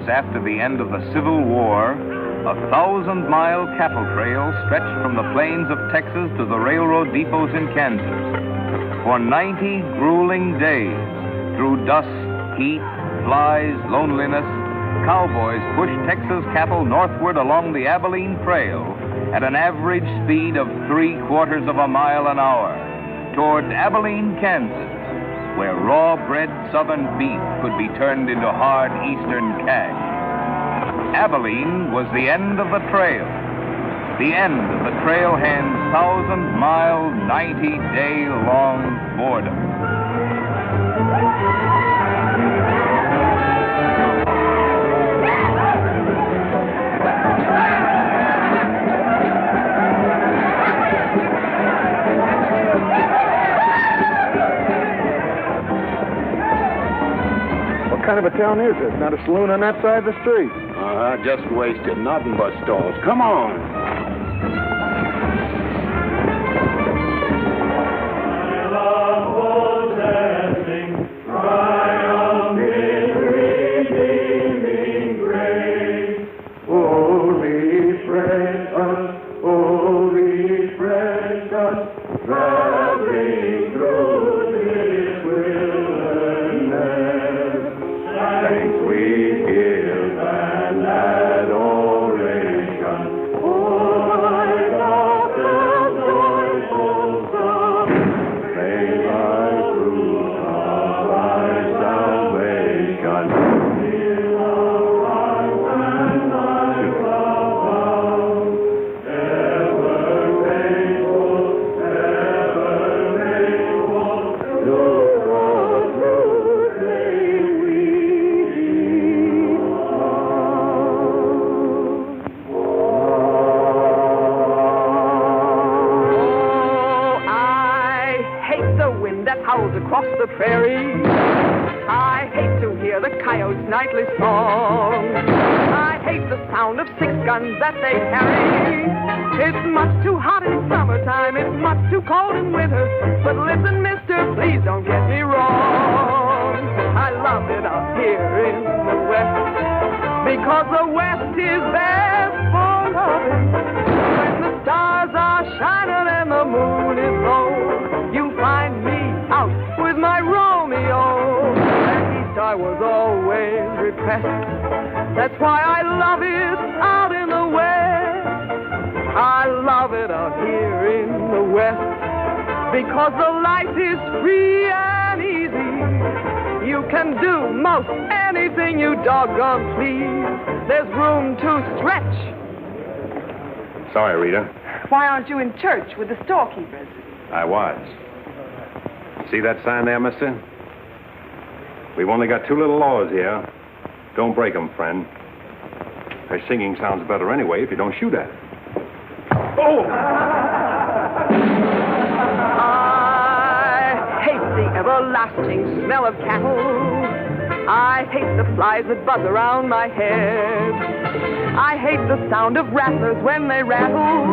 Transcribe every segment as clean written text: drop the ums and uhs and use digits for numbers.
years after the end of the Civil War, a 1,000-mile cattle trail stretched from the plains of Texas to the railroad depots in Kansas. For 90 grueling days, through dust, heat, flies, loneliness, cowboys pushed Texas cattle northward along the Abilene Trail at an average speed of 3/4 of a mile an hour toward Abilene, Kansas, where raw-bred southern beef could be turned into hard eastern cash. Abilene was the end of the trail, the end of the trailhand's 1,000-mile, 90-day-long boredom. What kind of a town is this? Not a saloon on that side of the street. Just wasted. Nothing but stalls. Come on. Across the prairie, I hate to hear the coyote's nightly song. I hate the sound of 6 guns that they carry. It's much too hot in summertime, it's much too cold in winter. But listen, mister, please don't get me wrong. I love it out here in the West, because the West is best for loving. When the stars are shining and the moon is low, you find me out with my Romeo. Back east I was always repressed. That's why I love it out in the West. I love it out here in the West, because the life is free and easy. You can do most anything you doggone please. There's room to stretch. Sorry, Rita. Why aren't you in church with the storekeepers? I was. See that sign there, mister? We've only got 2 little laws here. Don't break them, friend. Her singing sounds better anyway if you don't shoot at it. Oh! I hate the everlasting smell of cattle. I hate the flies that buzz around my head. I hate the sound of rattlers when they rattle.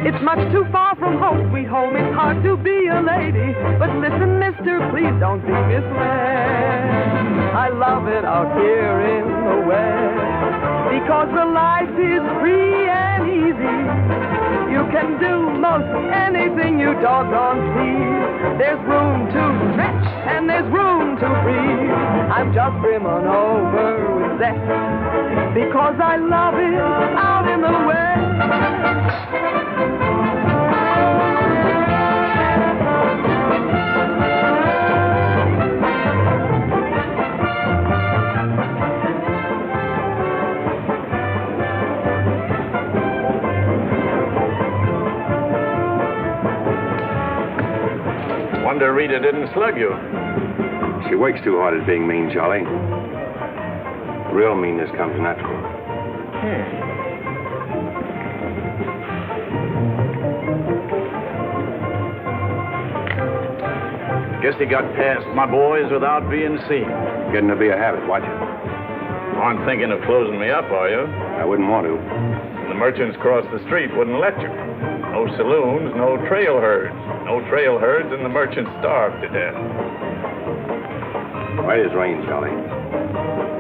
It's much too far from home, sweet home. It's hard to be a lady. But listen, mister, please don't be misled. I love it out here in the West, because the life is free and easy. You can do most anything you doggone please. There's room to stretch and there's room to breathe. I'm just brimming over with zest, because I love it out in the West. Wonder Rita didn't slug you. She works too hard at being mean, Charlie. Real meanness comes natural. Guess he got past my boys without being seen. Getting to be a habit. Watch it. Aren't thinking of closing me up, are you? I wouldn't want to. The merchants across the street wouldn't let you. No saloons, no trail herds. No trail herds, and the merchants starved to death. White as rain, Charlie.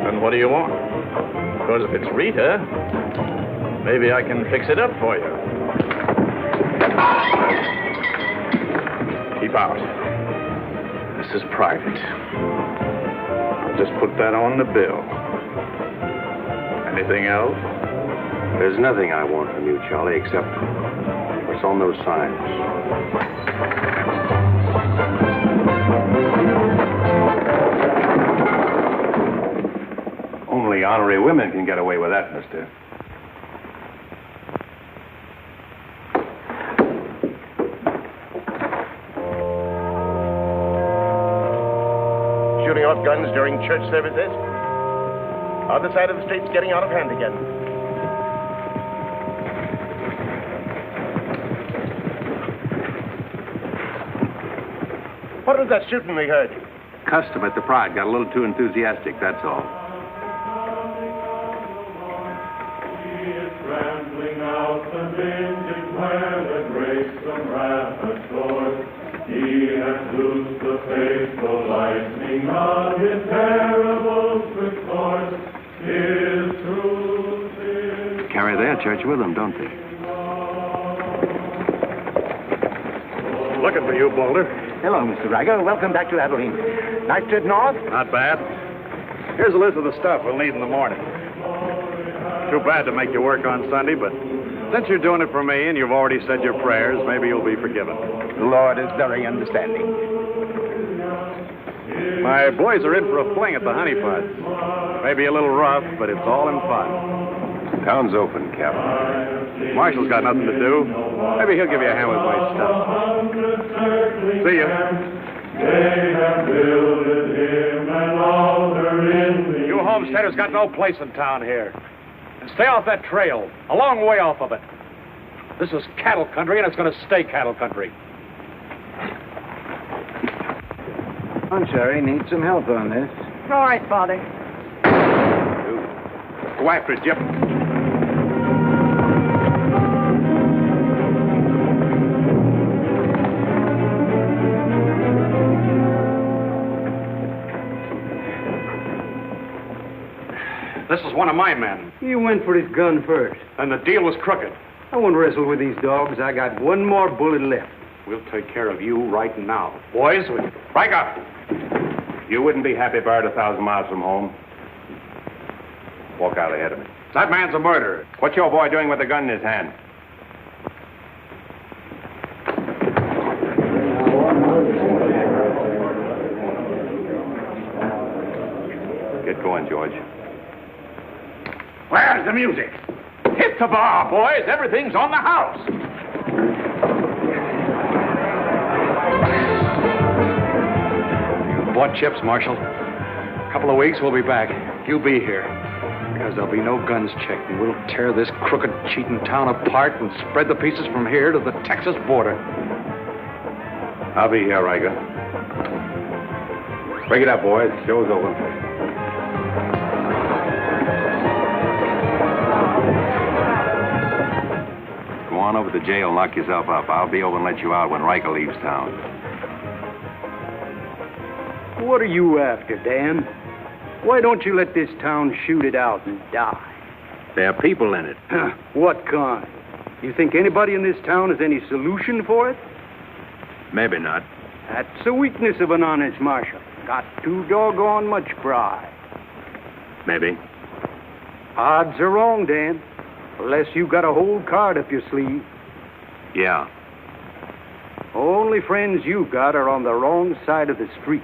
Then what do you want? Because if it's Rita, maybe I can fix it up for you. Keep out. This is private. I'll just put that on the bill. Anything else? There's nothing I want from you, Charlie, except what's on those signs. Only honorary women can get away with that, mister. Shooting off guns during church services? Other side of the street's getting out of hand again. What was that shooting we heard? Custom at the Pride got a little too enthusiastic, that's all. Rambling out the vintage where the grapes from rampant shores, he hath loosed the faithful lightning of his terrible quick course. His truth is... Carry their church with them, don't they? Looking for you, Boulder. Hello, Mr. Riger. Welcome back to Abilene. Nice trip north? Not bad. Here's a list of the stuff we'll need in the morning. Too bad to make you work on Sunday, but since you're doing it for me and you've already said your prayers, maybe you'll be forgiven. The Lord is very understanding. My boys are in for a fling at the Honey Pot. Maybe a little rough, but it's all in fun. Town's open, Captain. Marshall's got nothing to do. Maybe he'll give you a hand with my stuff. See ya. They have builded him an altar in the... You homesteaders got no place in town here. And stay off that trail, a long way off of it. This is cattle country, and it's going to stay cattle country. Cherry needs some help on this. All right, Father. Go after it, Jip. This is one of my men. You went for his gun first. And the deal was crooked. I won't wrestle with these dogs. I got one more bullet left. We'll take care of you right now. Boys, break up. You wouldn't be happy buried 1,000 miles from home. Walk out ahead of me. That man's a murderer. What's your boy doing with a gun in his hand? Get going, George. Where's the music? Hit the bar, boys. Everything's on the house. You bought chips, Marshal. A couple of weeks, we'll be back. You be here. Because there'll be no guns checked, and we'll tear this crooked, cheating town apart and spread the pieces from here to the Texas border. I'll be here, Riker. Break it up, boys. Show's over. Go on over to the jail and lock yourself up. I'll be over and let you out when Riker leaves town. What are you after, Dan? Why don't you let this town shoot it out and die? There are people in it. What kind? You think anybody in this town has any solution for it? Maybe not. That's a weakness of an honest marshal. Got too doggone much pride. Maybe. Odds are wrong, Dan. Unless you got a whole card up your sleeve. Yeah. Only friends you got are on the wrong side of the street.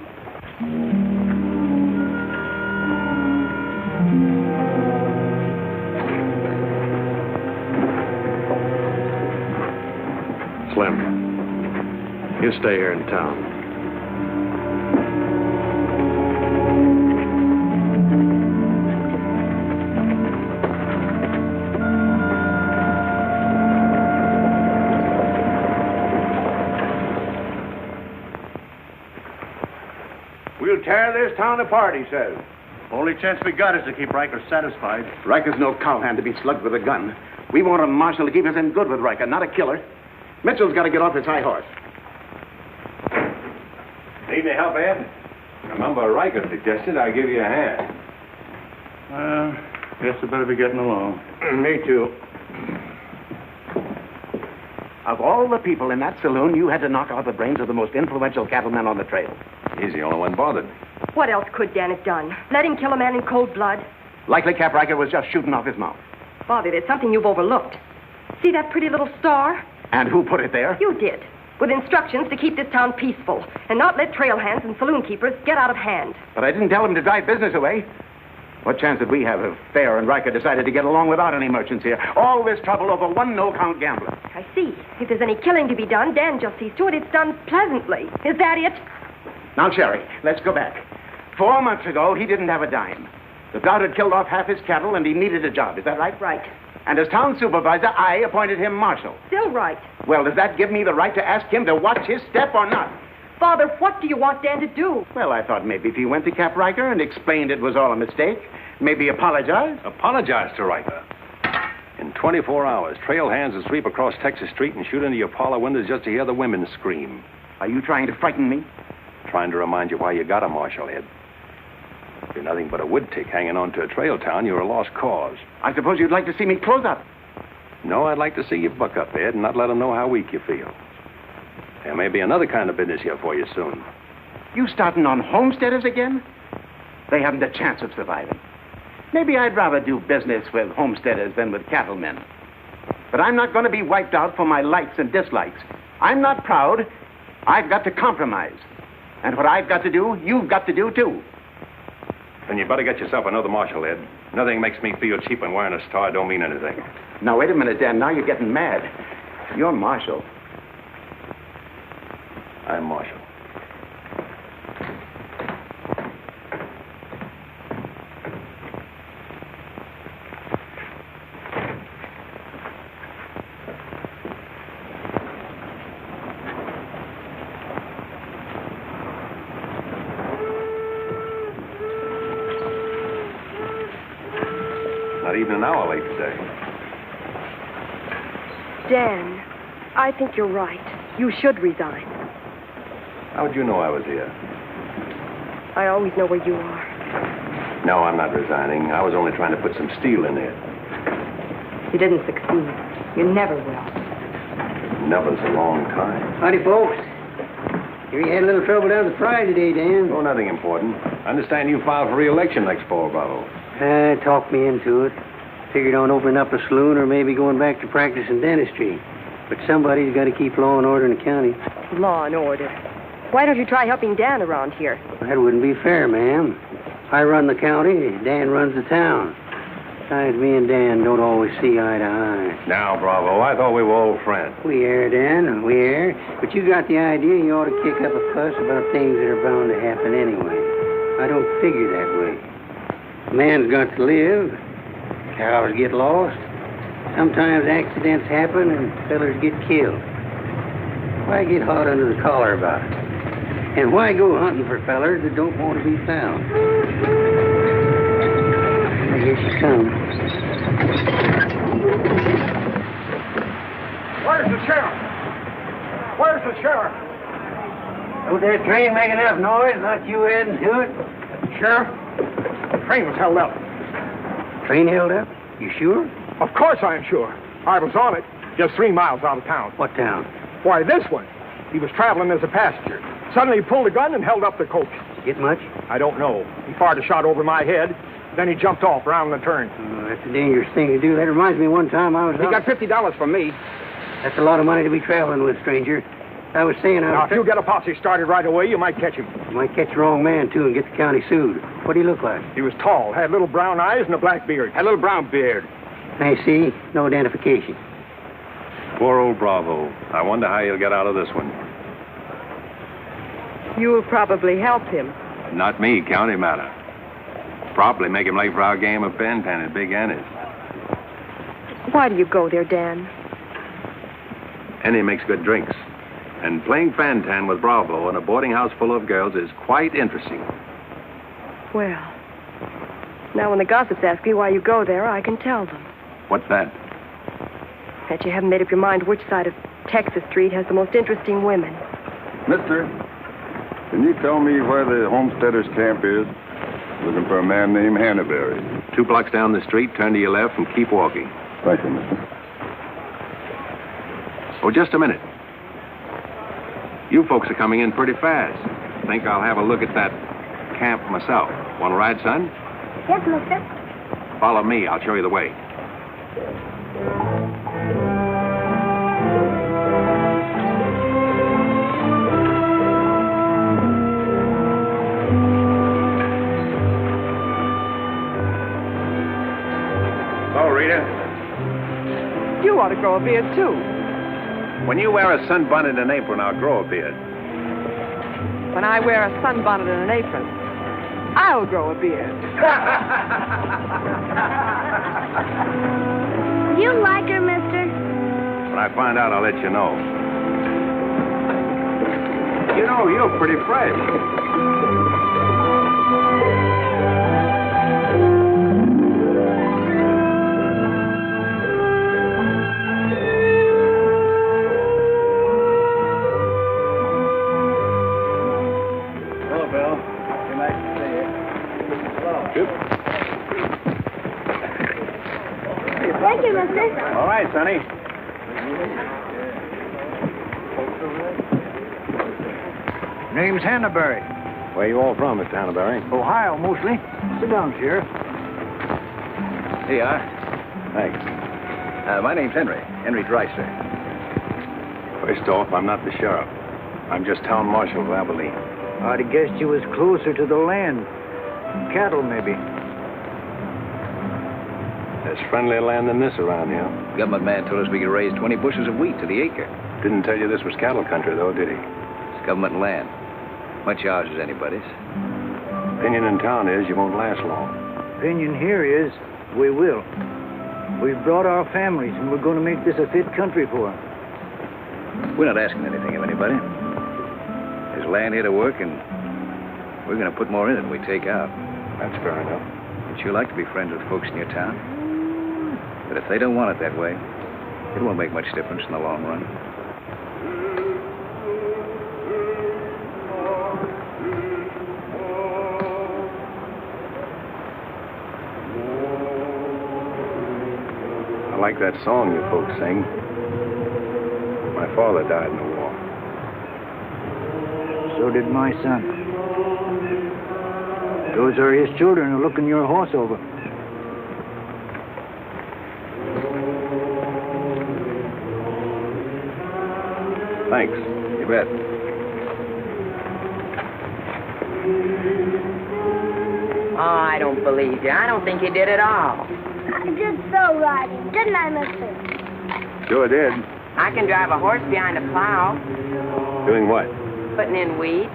Slim, you stay here in town. We'll tear this town apart, he says. Only chance we got is to keep Riker satisfied. Riker's no cowhand to be slugged with a gun. We want a marshal to keep us in good with Riker, not a killer. Mitchell's got to get off his high horse. Need any help, Ed? Remember, Riker suggested I give you a hand. Guess I better be getting along. Me too. Of all the people in that saloon, you had to knock out the brains of the most influential cattleman on the trail. He's the only one bothered. What else could Dan have done? Let him kill a man in cold blood? Likely Cap Riker was just shooting off his mouth. Father, there's something you've overlooked. See that pretty little star? And who put it there? You did. With instructions to keep this town peaceful and not let trail hands and saloon keepers get out of hand. But I didn't tell him to drive business away. What chance did we have if Fair and Riker decided to get along without any merchants here? All this trouble over one no-count gambler. I see. If there's any killing to be done, Dan just sees to it it's done pleasantly. Is that it? Now, Sherry, let's go back. 4 months ago, he didn't have a dime. The drought had killed off half his cattle, and he needed a job. Is that right? Right. And as town supervisor, I appointed him marshal. Still right. Well, does that give me the right to ask him to watch his step or not? Father, what do you want Dan to do? Well, I thought maybe if he went to Cap Riker and explained it was all a mistake, maybe apologize. Apologize to Riker. In 24 hours, trail hands will sweep across Texas Street and shoot into your parlor windows just to hear the women scream. Are you trying to frighten me? Trying to remind you why you got a marshal, Ed. If you're nothing but a wood tick hanging on to a trail town, you're a lost cause. I suppose you'd like to see me close up. No, I'd like to see you buck up, Ed, and not let them know how weak you feel. There may be another kind of business here for you soon. You starting on homesteaders again? They haven't a chance of surviving. Maybe I'd rather do business with homesteaders than with cattlemen. But I'm not going to be wiped out for my likes and dislikes. I'm not proud. I've got to compromise. And what I've got to do, you've got to do, too. Then you better get yourself another marshal, Ed. Nothing makes me feel cheap when wearing a star don't mean anything. Now, wait a minute, Dan. Now you're getting mad. You're marshal. I'm marshal. Not even an hour late today. Dan, I think you're right. You should resign. How'd you know I was here? I always know where you are. No, I'm not resigning. I was only trying to put some steel in there. You didn't succeed. You never will. Never's a long time. Howdy, folks. Here you had a little trouble down at the fry today, Dan. Oh, nothing important. I understand you filed for re-election next fall, Bravo. Talked me into it. Figured on opening up a saloon or maybe going back to practice in dentistry. But somebody's got to keep law and order in the county. Law and order. Why don't you try helping Dan around here? That wouldn't be fair, ma'am. I run the county, Dan runs the town. Besides, me and Dan don't always see eye to eye. Now, Bravo, I thought we were old friends. We are, Dan, we are. But you got the idea you ought to kick up a fuss about things that are bound to happen anyway. I don't figure that way. A man's got to live. Cows get lost. Sometimes accidents happen and fellers get killed. Why get hot under the collar about it? And why go hunting for fellers that don't want to be found? Here she comes. Where's the sheriff? Where's the sheriff? Was that train making enough noise? Not you adding to it? Sheriff, the train was held up. Train held up? You sure? Of course I am sure. I was on it, just 3 miles out of town. What town? Why, this one. He was traveling as a passenger. Suddenly he pulled a gun and held up the coach. Get much? I don't know. He fired a shot over my head. Then he jumped off around the turn. Oh, that's a dangerous thing to do. That reminds me one time I was He got $50 from me. That's a lot of money to be traveling with, stranger. I was saying Now, if you get a posse started right away, you might catch him. You might catch the wrong man, too, and get the county sued. What do he look like? He was tall, had little brown eyes and a black beard. A little brown beard. I see. No identification. Poor old Bravo. I wonder how he'll get out of this one. You'll probably help him. Not me, county matter. Probably make him late for our game of Pan-Tan at Big Annie's. Why do you go there, Dan? Annie makes good drinks. And playing Fan-Tan with Bravo in a boarding house full of girls is quite interesting. Well, now when the gossips ask me why you go there, I can tell them. What's that? That you haven't made up your mind which side of Texas Street has the most interesting women. Mister, can you tell me where the homesteaders' camp is? Looking for a man named Hannaberry. 2 blocks down the street, turn to your left and keep walking. Thank you, mister. Oh, just a minute. You folks are coming in pretty fast. Think I'll have a look at that camp myself. Want to ride, son? Yes, mister. Follow me. I'll show you the way. Oh, Rita. You ought to grow a beard, too. When you wear a sunbonnet and apron, I'll grow a beard. When I wear a sunbonnet and an apron, I'll grow a beard. You like her, mister? When I find out, I'll let you know. You know, you're pretty fresh. Thank you, mister. All right, Sonny. Name's Hannaberry. Where you all from, Mr. Hannaberry? Ohio, mostly. Sit down, Sheriff. Here you are. Thanks. My name's Henry Dreiser. First off, I'm not the sheriff. I'm just town marshal of Abilene. I'd have guessed you was closer to the land. Cattle, maybe. There's friendlier land than this around here. Government man told us we could raise 20 bushels of wheat to the acre. Didn't tell you this was cattle country, though, did he? It's government land. Much ours is anybody's. Opinion in town is you won't last long. Opinion here is we will. We've brought our families, and we're going to make this a fit country for them. We're not asking anything of anybody. There's land here to work, and we're going to put more in it than we take out. That's fair enough. But you like to be friends with folks in your town. But if they don't want it that way, it won't make much difference in the long run. I like that song you folks sing. My father died in the war. So did my son. Those are his children who are looking your horse over. Thanks. You bet. Oh, I don't believe you. I don't think you did at all. I did so right, didn't I, mister? Sure did. I can drive a horse behind a plow, Doing what? putting in weeds.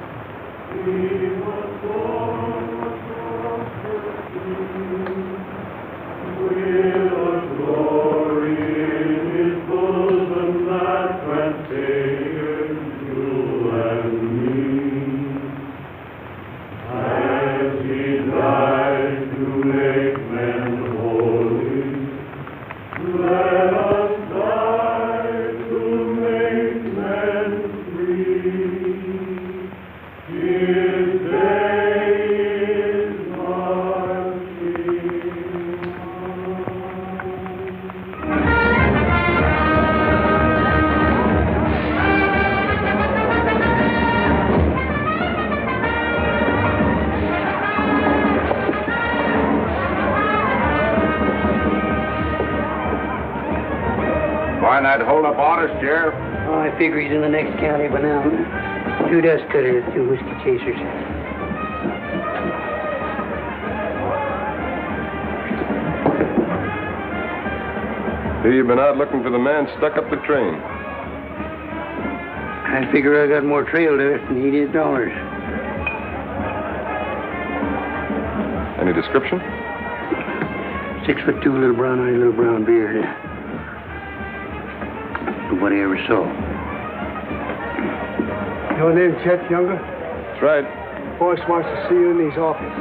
Why not hold up orders, Sheriff? Oh, I figure he's in the next county by now. 2 dust cutters, 2 whiskey chasers. Here you've been out looking for the man stuck up the train. I figure I got more trail to it than he did dollars. Any description? 6'2", little brown eyes, little brown beard. Nobody ever saw. Your name, Chet Younger? That's right. Boss wants to see you in his office.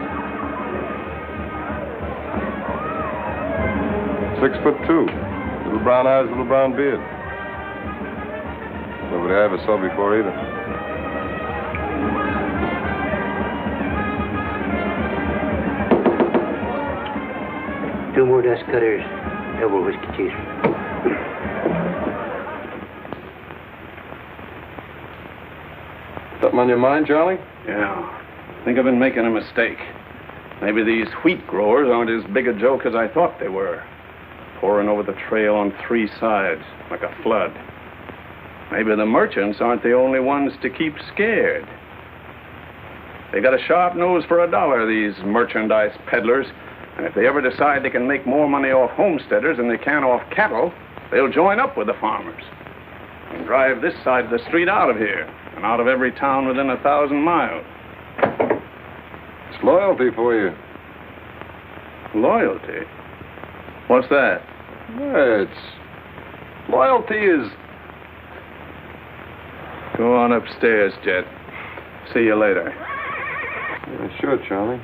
6'2". Little brown eyes, little brown beard. Nobody I ever saw before either. 2 more dust cutters, double whiskey chaser. Something on your mind, Charlie? Yeah. I think I've been making a mistake. Maybe these wheat growers aren't as big a joke as I thought they were. Pouring over the trail on 3 sides, like a flood. Maybe the merchants aren't the only ones to keep scared. They got a sharp nose for $1, these merchandise peddlers. And if they ever decide they can make more money off homesteaders than they can off cattle, they'll join up with the farmers and drive this side of the street out of here and out of every town within 1,000 miles. It's loyalty for you. Loyalty? What's that? Loyalty is... Go on upstairs, Jet. See you later. Yeah, sure, Charlie.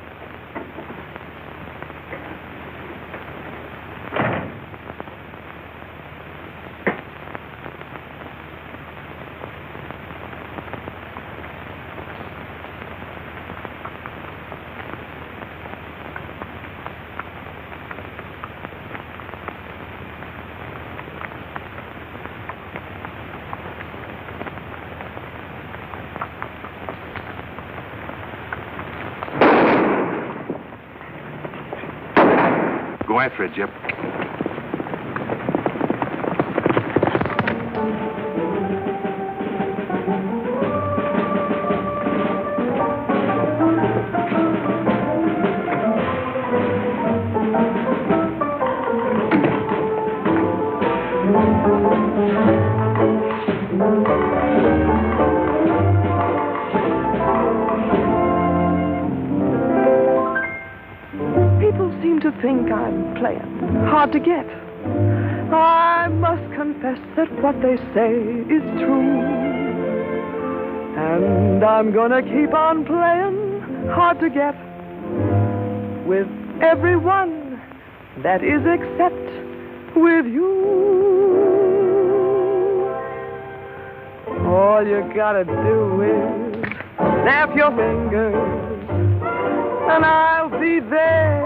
Go after it, Jip. Think I'm playing hard to get. I must confess that what they say is true. And I'm gonna keep on playing hard to get with everyone, that is except with you. All you gotta do is snap your fingers and I'll be there.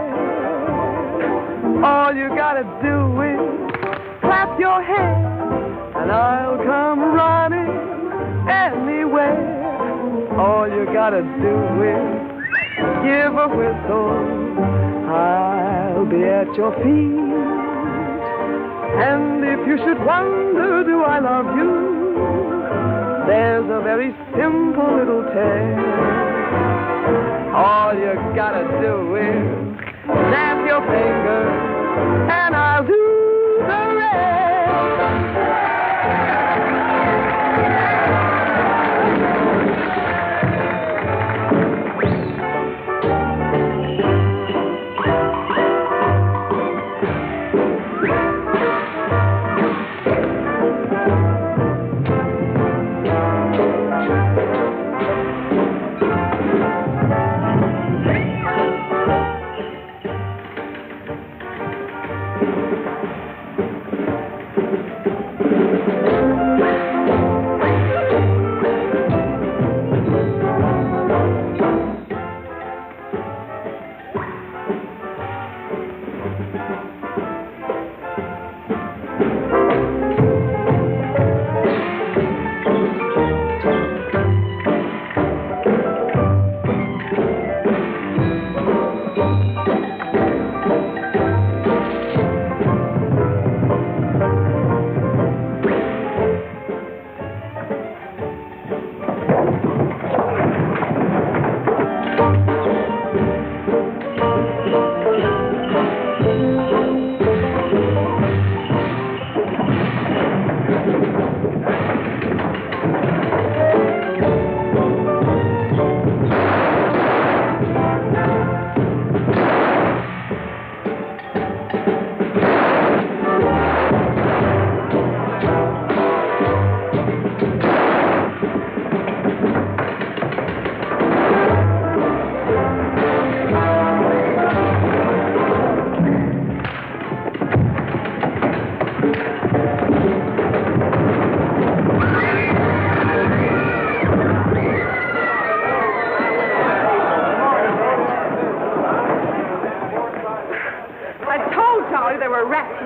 All you gotta do is clap your hands and I'll come running anywhere. All you gotta do is give a whistle. I'll be at your feet. And if you should wonder, do I love you? There's a very simple little tale. All you gotta do is snap your fingers, and I'll do the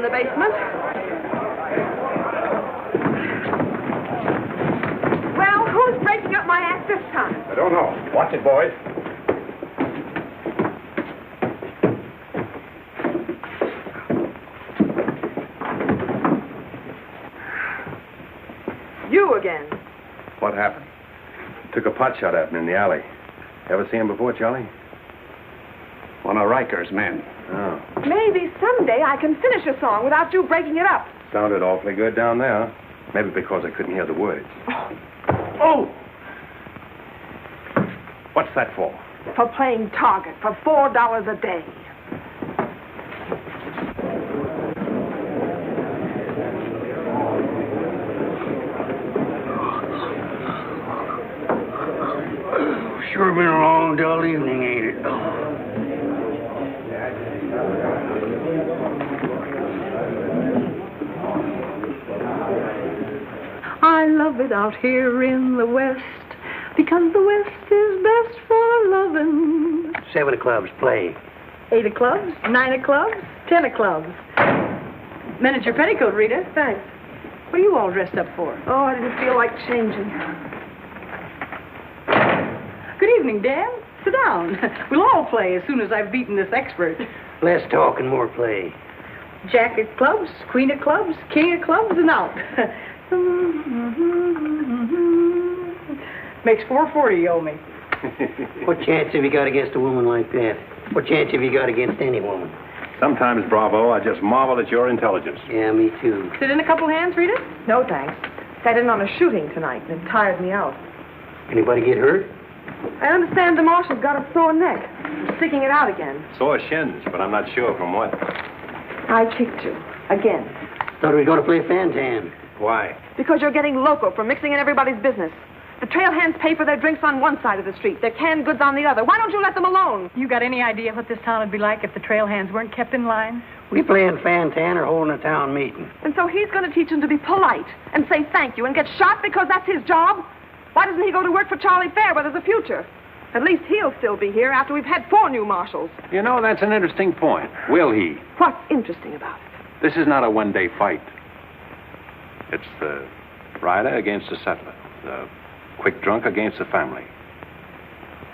in the basement. Well, who's breaking up my act this time? I don't know. Watch it, boys. You again. What happened? Took a pot shot at him in the alley. Ever see him before, Charlie? One of Riker's men. Oh. Maybe someday I can finish a song without you breaking it up. Sounded awfully good down there. Maybe because I couldn't hear the words. Oh! What's that for? For playing target for $4 a day. Sure been a long, dull evening, ain't it? I love it out here in the West, because the West is best for loving. 7 of clubs, play. 8 of clubs, 9 of clubs, 10 of clubs. Miniature petticoat, Rita. Thanks. What are you all dressed up for? Oh, I didn't feel like changing. Good evening, Dan. Sit down. We'll all play as soon as I've beaten this expert. Less talk and more play. Jack of clubs, queen of clubs, king of clubs, and out. Makes $4.40 you owe me. What chance have you got against a woman like that? What chance have you got against any woman? Sometimes, Bravo, I just marvel at your intelligence. Yeah, me too. Sit in a couple hands, Rita? No, thanks. Sat in on a shooting tonight, and it tired me out. Anybody get hurt? I understand the marshal's got a sore neck. He's sticking it out again. Sore shins, but I'm not sure from what. I kicked you. Again. Thought we were going to play Fantan. Why? Because you're getting loco for mixing in everybody's business. The trail hands pay for their drinks on one side of the street, their canned goods on the other. Why don't you let them alone? You got any idea what this town would be like if the trail hands weren't kept in line? We playing Fantan or holding a town meeting. And so he's going to teach them to be polite and say thank you and get shot because that's his job? Why doesn't he go to work for Charlie Fair where there's a future? At least he'll still be here after we've had 4 new marshals. You know, that's an interesting point. Will he? What's interesting about it? This is not a one-day fight. It's the rider against the settler, the quick drunk against the family.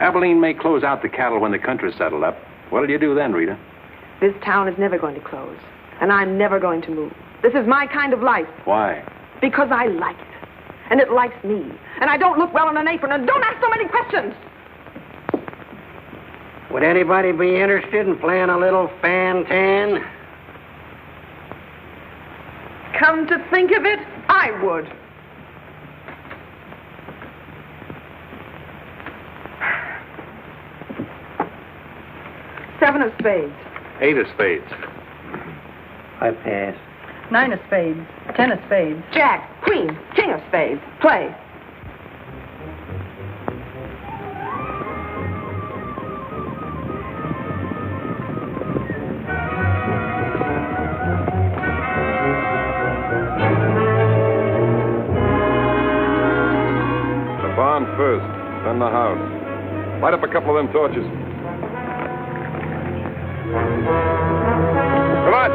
Abilene may close out the cattle when the country's settled up. What'll you do then, Rita? This town is never going to close, and I'm never going to move. This is my kind of life. Why? Because I like it, and it likes me, and I don't look well in an apron, and don't ask so many questions. Would anybody be interested in playing a little Fantan? Come to think of it, I would. Seven of spades. 8 of spades. I pass. 9 of spades, 10 of spades. Jack, queen, king of spades. Play. First, then the house. Light up a couple of them torches. Come on.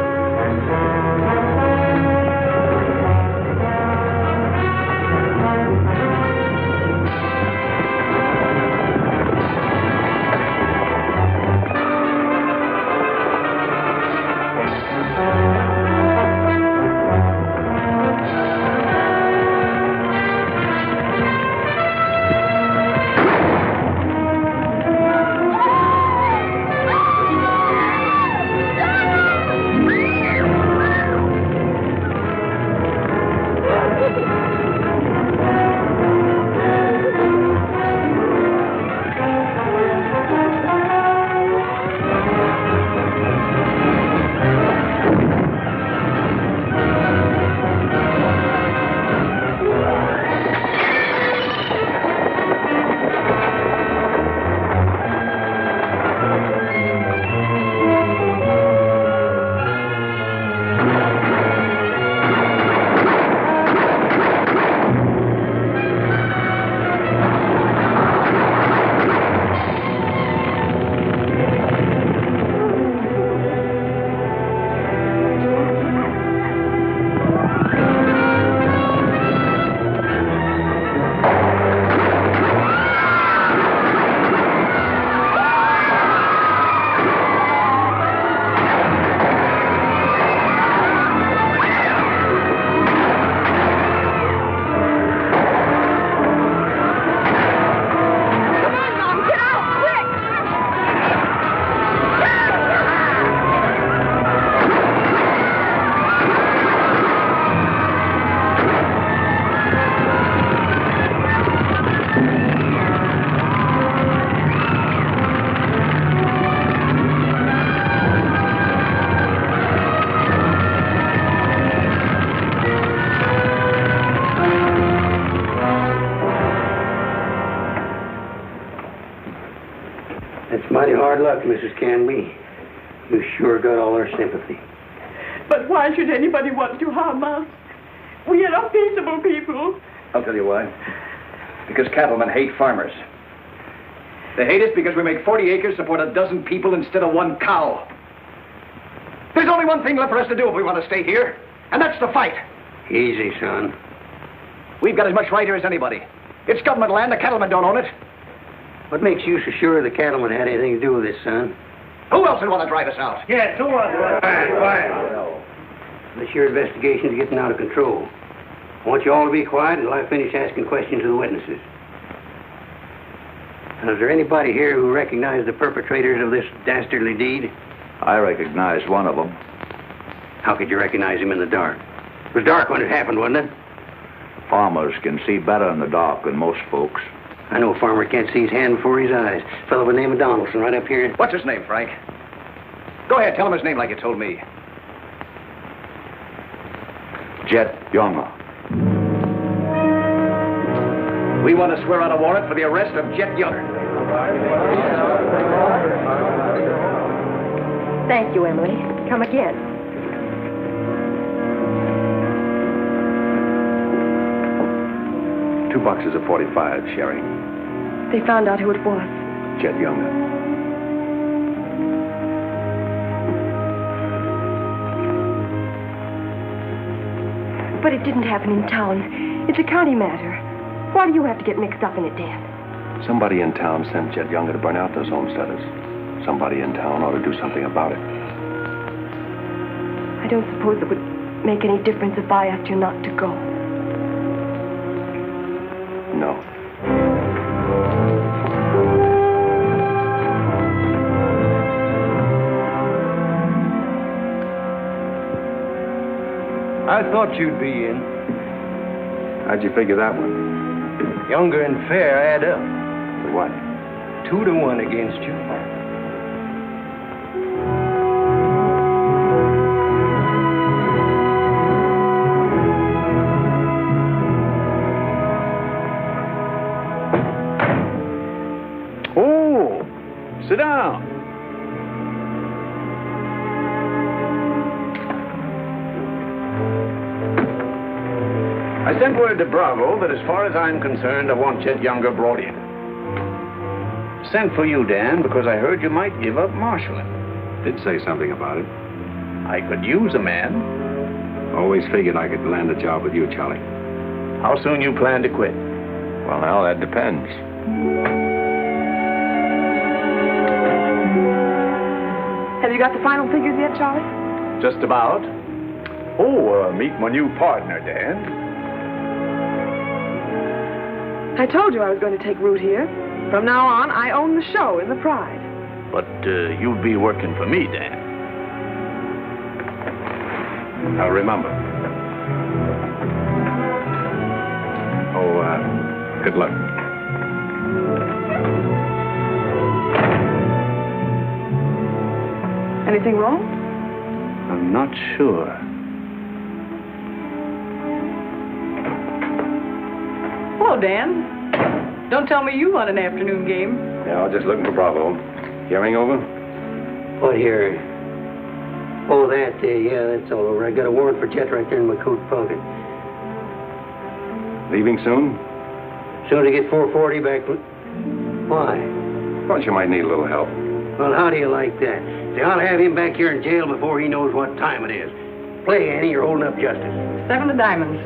That's mighty hard luck, Mrs. Canby. You sure got all our sympathy. But why should anybody want to harm us? We are peaceable people. I'll tell you why. Because cattlemen hate farmers. They hate us because we make 40 acres support a dozen people instead of one cow. There's only one thing left for us to do if we want to stay here, and that's to fight. Easy, son. We've got as much right here as anybody. It's government land. The cattlemen don't own it. What makes you so sure the cattlemen had anything to do with this, son? Who else would want to drive us out? Yes, who was it? Quiet. This your investigation's getting out of control. I want you all to be quiet until I finish asking questions of the witnesses. Now, is there anybody here who recognized the perpetrators of this dastardly deed? I recognized one of them. How could you recognize him in the dark? It was dark when it happened, wasn't it? Farmers can see better in the dark than most folks. I know a farmer can't see his hand before his eyes. A fellow by the name of Donaldson right up here. What's his name, Frank? Go ahead, tell him his name like you told me. Jet Younger. We want to swear out a warrant for the arrest of Jet Younger. Thank you, Emily. Come again. Two boxes of 45, Sherry. They found out who it was. Jet Younger. But it didn't happen in town. It's a county matter. Why do you have to get mixed up in it, Dan? Somebody in town sent Jet Younger to burn out those homesteaders. Somebody in town ought to do something about it. I don't suppose it would make any difference if I asked you not to go. No. I thought you'd be in. How'd you figure that one? Younger and Fair add up. For what? 2-1 against you. Oh, sit down. I sent word to Bravo that as far as I'm concerned, I want Jet Younger brought in. Sent for you, Dan, because I heard you might give up marshaling. Did say something about it. I could use a man. Always figured I could land a job with you, Charlie. How soon you plan to quit? Well, now, that depends. Have you got the final figures yet, Charlie? Just about. Oh, meet my new partner, Dan. I told you I was going to take root here. From now on, I own the show in the Pride. But you'll be working for me, Dan. Now, remember. Good luck. Anything wrong? I'm not sure. Hello, Dan. Don't tell me you want an afternoon game. Yeah, I was just looking for Bravo. Hearing over? What here? Oh, that, yeah, that's all over. I got a warrant for Jet right there in my coat pocket. Leaving soon? Soon as I get 440 back. Why? Thought you might need a little help. Well, how do you like that? They ought to have him back here in jail before he knows what time it is. Play, Annie, you're holding up justice. 7 of diamonds.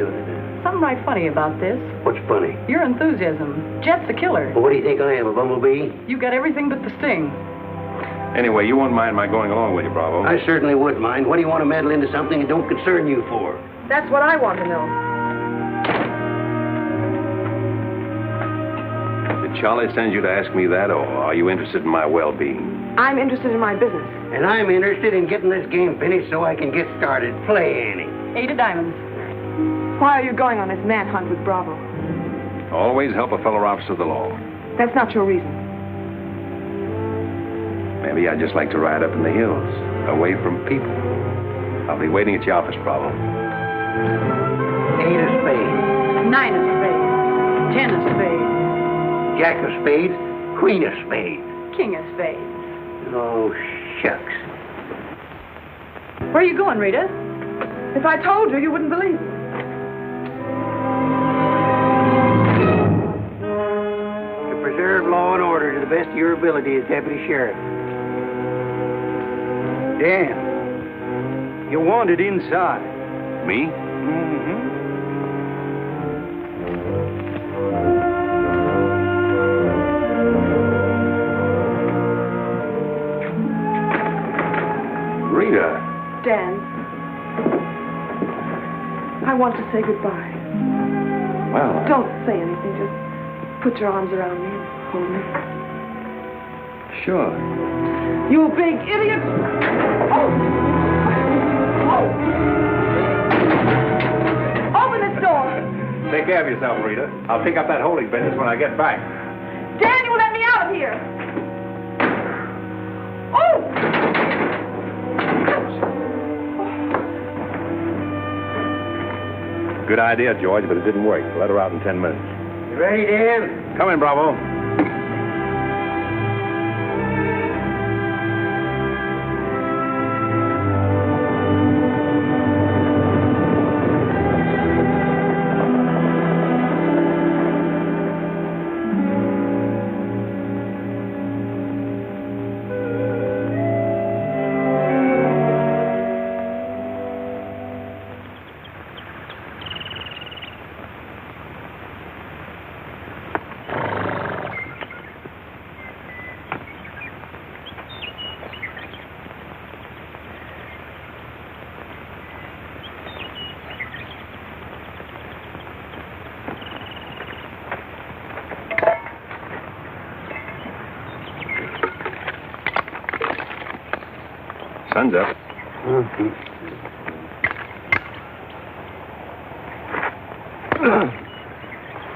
Something right funny about this. What's funny? Your enthusiasm. Jet's a killer. Well, what do you think I am, a bumblebee? You got everything but the sting. Anyway, you won't mind my going along with you, Bravo. I certainly would mind. What do you want to meddle into something that don't concern you for? That's what I want to know. Did Charlie send you to ask me that, or are you interested in my well-being? I'm interested in my business. And I'm interested in getting this game finished so I can get started. Play, Annie. 8 of diamonds. Why are you going on this manhunt with Bravo? Always help a fellow officer of the law. That's not your reason. Maybe I'd just like to ride up in the hills, away from people. I'll be waiting at your office, Bravo. 8 of spades. 9 of spades. 10 of spades. Jack of spades. Queen of spades. making a spade. Oh, shucks. Where are you going, Rita? If I told you, you wouldn't believe me. To preserve law and order to the best of your ability as Deputy Sheriff. Dan, you're wanted inside. Me? Rita. Dan, I want to say goodbye. Well, Don't say anything. Just put your arms around me and hold me. sure. You big idiot! Oh! Open this door! Take care of yourself, Rita. I'll pick up that holding business when I get back. Dan, you let me out of here! Oh! Good idea, George, but it didn't work. Let her out in 10 minutes. You ready, Dan? Come in, Bravo. Sun's up.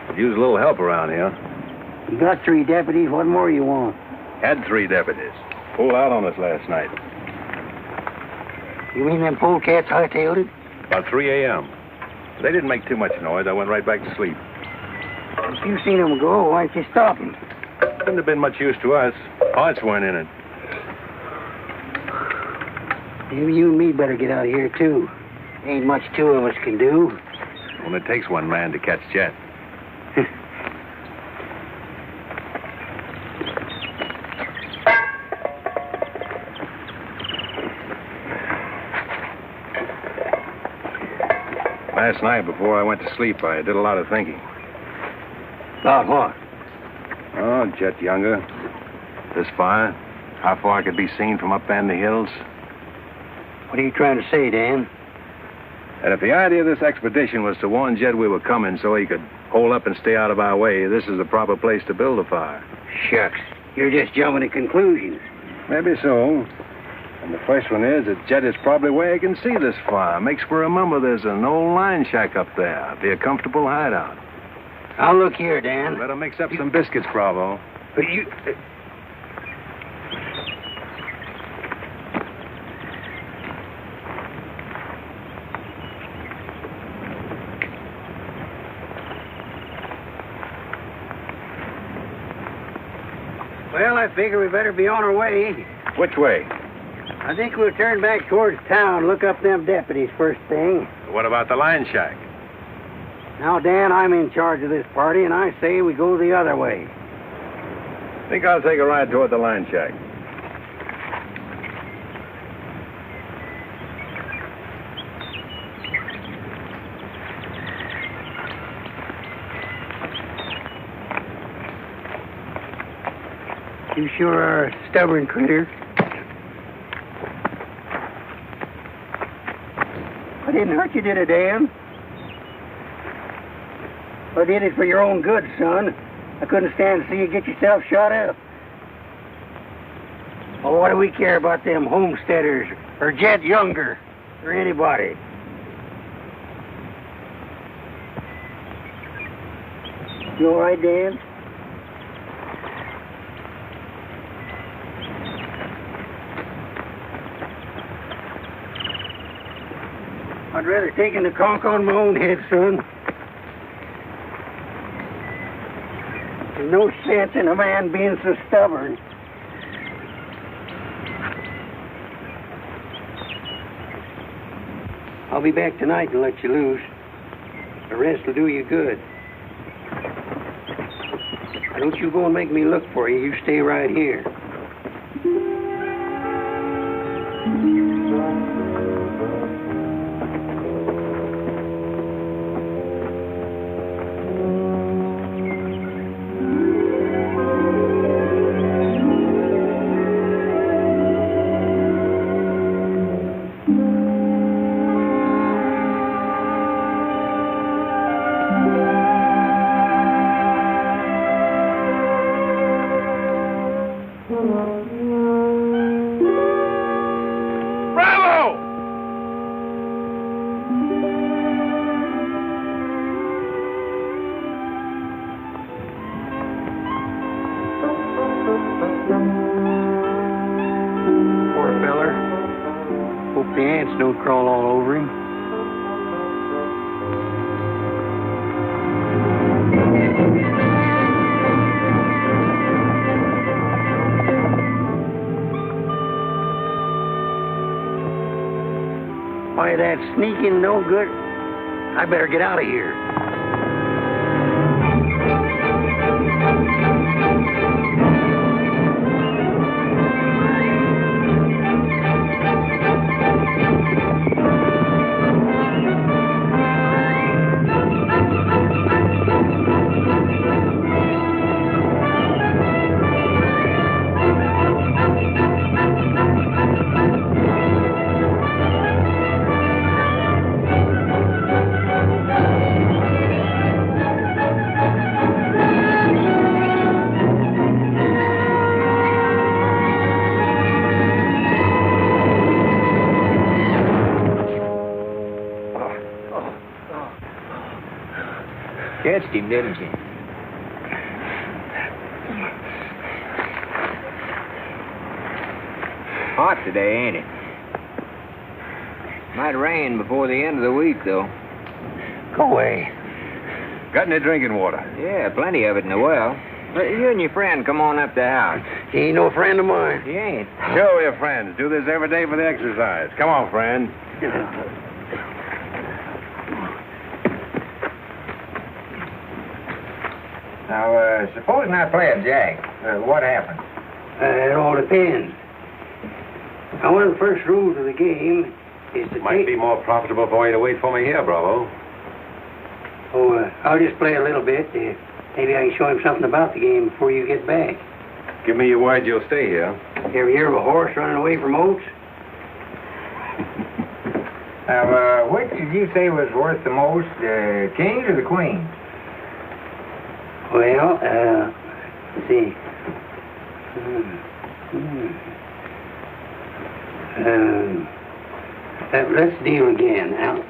Could use a little help around here. You got 3 deputies. What more you want? Had 3 deputies. Pulled out on us last night. You mean them polecats hightailed it? About 3 a.m. They didn't make too much noise. I went right back to sleep. If you seen them go, why didn't you stop them? Wouldn't have been much use to us. Parts weren't in it. Maybe you and me better get out of here, too. Ain't much 2 of us can do. Only takes one man to catch Jet. Last night, before I went to sleep, I did a lot of thinking. About what? Oh, Jet younger. This fire. How far it could be seen from up in the hills. What are you trying to say, Dan? And if the idea of this expedition was to warn Jed we were coming so he could hole up and stay out of our way, this is the proper place to build a fire. Shucks. You're just jumping to conclusions. Maybe so. And the first one is that Jed is probably where he can see this fire. Makes for remember there's an old line shack up there. Be a comfortable hideout. Now, look here, Dan. Better mix up some biscuits, Bravo. But you... Well, I figure we better be on our way. Which way? I think we'll turn back towards town, look up them deputies first thing. What about the line shack? Now, Dan, I'm in charge of this party, and I say we go the other way. Think I'll take a ride toward the line shack. You sure are a stubborn critter. I didn't hurt you, did I, Dan? I did it for your own good, son. I couldn't stand to see you get yourself shot up. Oh, what do we care about them homesteaders or Jed Younger or anybody? You all right, Dan? I'd rather take the conk on my own head, son. There's no sense in a man being so stubborn. I'll be back tonight and let you loose. The rest will do you good. Don't you go and make me look for you. You stay right here. Crawl all over him. Why, that sneaking no good. I better get out of here. Catched him, didn't you? Hot today, ain't it? Might rain before the end of the week, though. Go away. Got any drinking water? Yeah, plenty of it in the well. You and your friend come on up to the house. He ain't no friend of mine. He ain't. Sure, we're friends. Do this every day for the exercise. Come on, friend. Now, supposing I play a jack, what happens? It all depends. Now, one of the first rules of the game is to Might be more profitable for you to wait for me here, Bravo. Oh, I'll just play a little bit. Maybe I can show him something about the game before you get back. Give me your word you'll stay here. You ever hear of a horse running away from oats? Now, which did you say was worth the most, the kings or the queens? Well, let's see. Let's deal again. Now,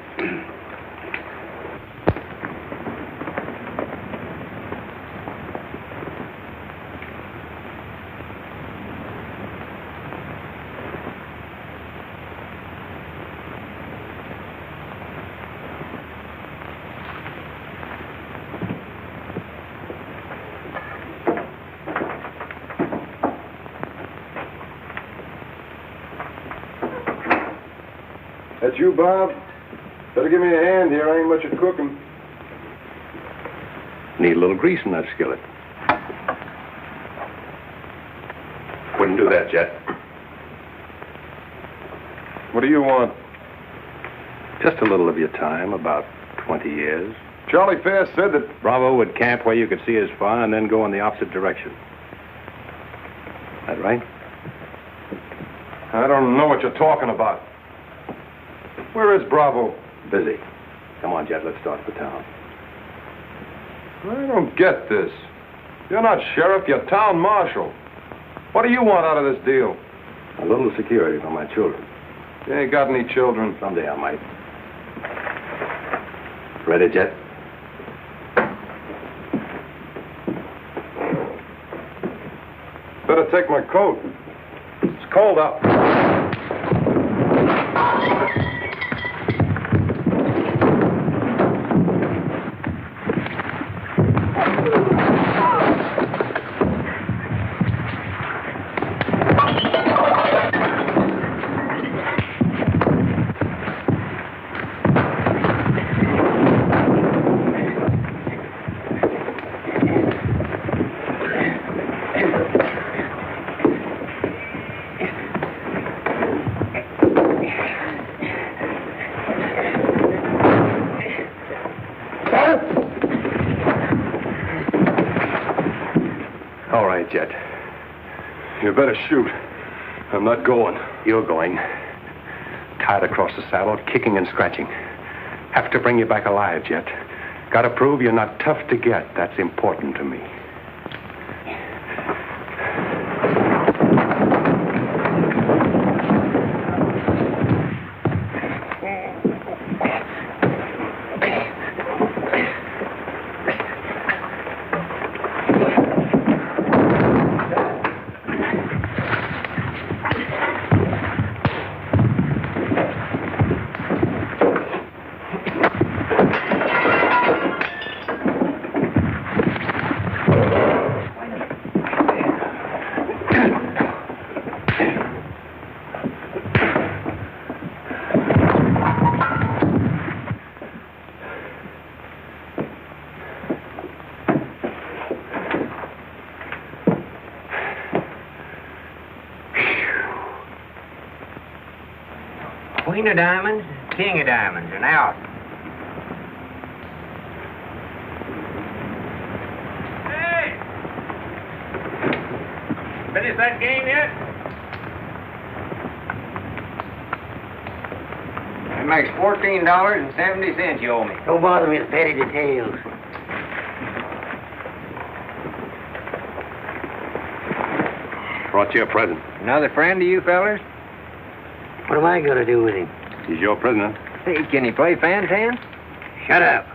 That's you, Bob. Better give me a hand here. I ain't much at cooking. Need a little grease in that skillet. Wouldn't do that, Jet. What do you want? Just a little of your time, about 20 years. Charlie Fair said that Bravo would camp where you could see his fire and then go in the opposite direction. That right? I don't know what you're talking about. Where is Bravo? Busy. Come on, Jet, let's start for town. I don't get this. You're not sheriff, you're town marshal. What do you want out of this deal? A little security for my children. You ain't got any children. Someday I might. Ready, Jet? Better take my coat. It's cold out. hurt yet. You better shoot. I'm not going. You're going. Tied across the saddle, kicking and scratching. Have to bring you back alive, Jet. Gotta prove you're not tough to get. That's important to me. Queen of diamonds, king of diamonds, and out. Hey! Finish that game yet? That makes $14.70 you owe me. Don't bother me with petty details. Brought you a present. Another friend of you fellers? What am I going to do with him? He's your prisoner. Hey, can he play fan-tan? Shut up.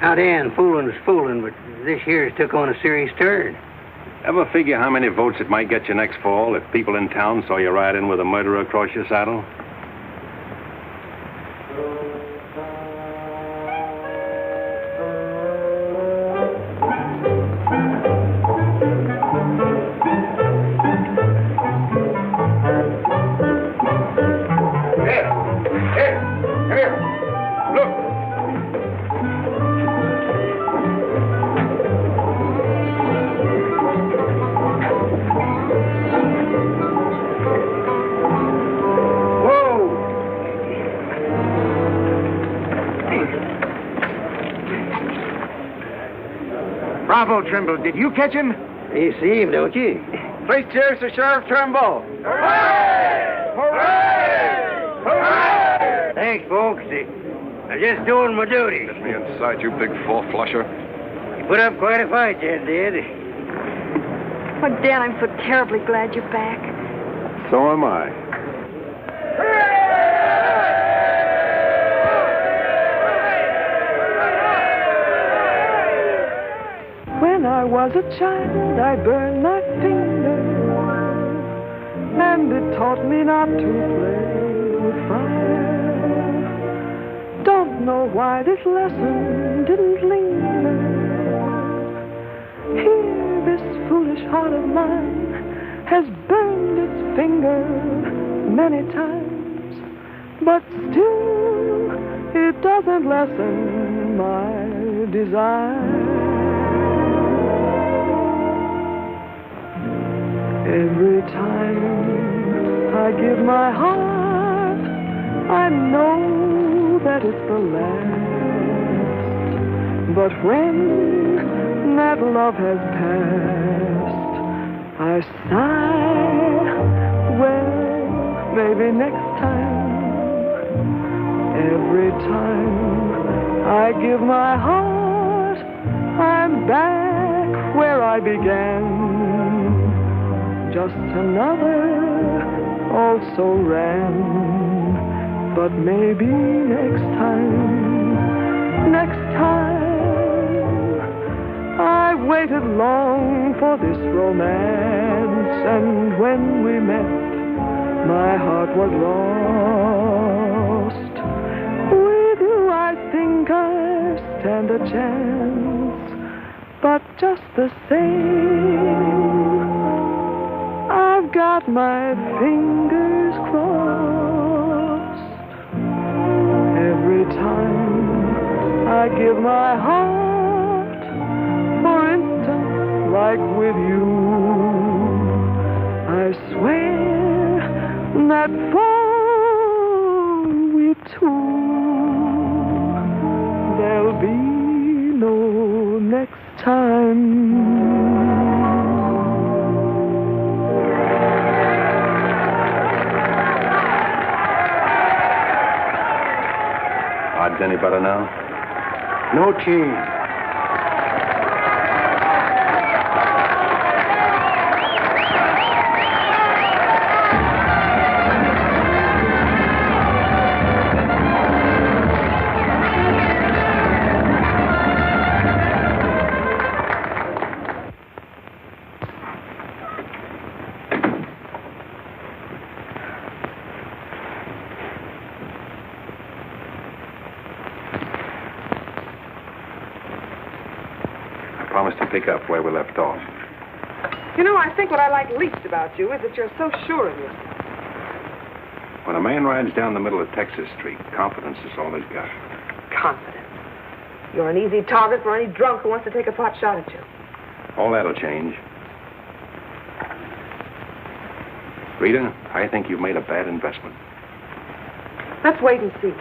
Now, Dan, fooling's fooling, but this here's took on a serious turn. Ever figure how many votes it might get you next fall if people in town saw you ride in with a murderer across your saddle? Bravo, Trimble. Did you catch him? You see him, don't you? Please cheers to Sheriff Trimble. Hooray! Hooray! Hooray! Thanks, folks. I'm just doing my duty. Get me inside, you big four-flusher. You put up quite a fight, Jet did. Oh, Dan, I'm so terribly glad you're back. So am I. When I was a child, I burned my finger, and it taught me not to play with fire. Don't know why this lesson didn't linger. Here, this foolish heart of mine has burned its finger many times, but still it doesn't lessen my desire. Every time I give my heart, I know that it's the last. But when that love has passed, I sigh, well, maybe next time. Every time I give my heart, I'm back where I began. Just another also ran. But maybe next time I waited long for this romance, and when we met, my heart was lost. With you I think I stand a chance, but just the same, I've got my fingers crossed. Every time I give my heart, for instance, like with you, I swear that for we two, there'll be no next time. any better now? No change. Promise to pick up where we left off. You know, I think what I like least about you is that you're so sure of yourself. When a man rides down the middle of Texas Street, confidence is all he's got. Confident. You're an easy target for any drunk who wants to take a pot shot at you. All that'll change. Rita, I think you've made a bad investment. Let's wait and see.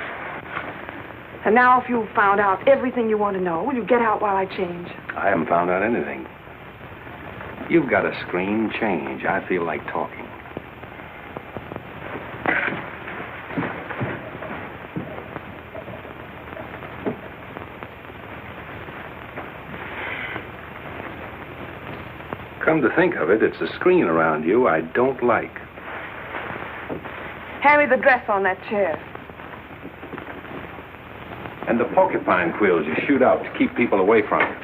And now if you've found out everything you want to know, will you get out while I change? I haven't found out anything. You've got a screen change. I feel like talking. Come to think of it, it's a screen around you I don't like. Hand me the dress on that chair. And the porcupine quills you shoot out to keep people away from you.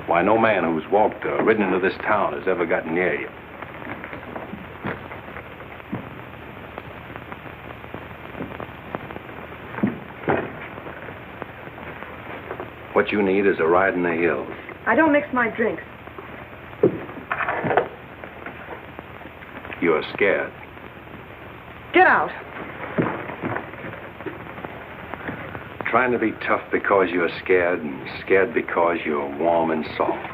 Why, no man who's walked or ridden into this town has ever gotten near you. What you need is a ride in the hills. I don't mix my drinks. You're scared. Get out. Trying to be tough because you're scared, and scared because you're warm and soft.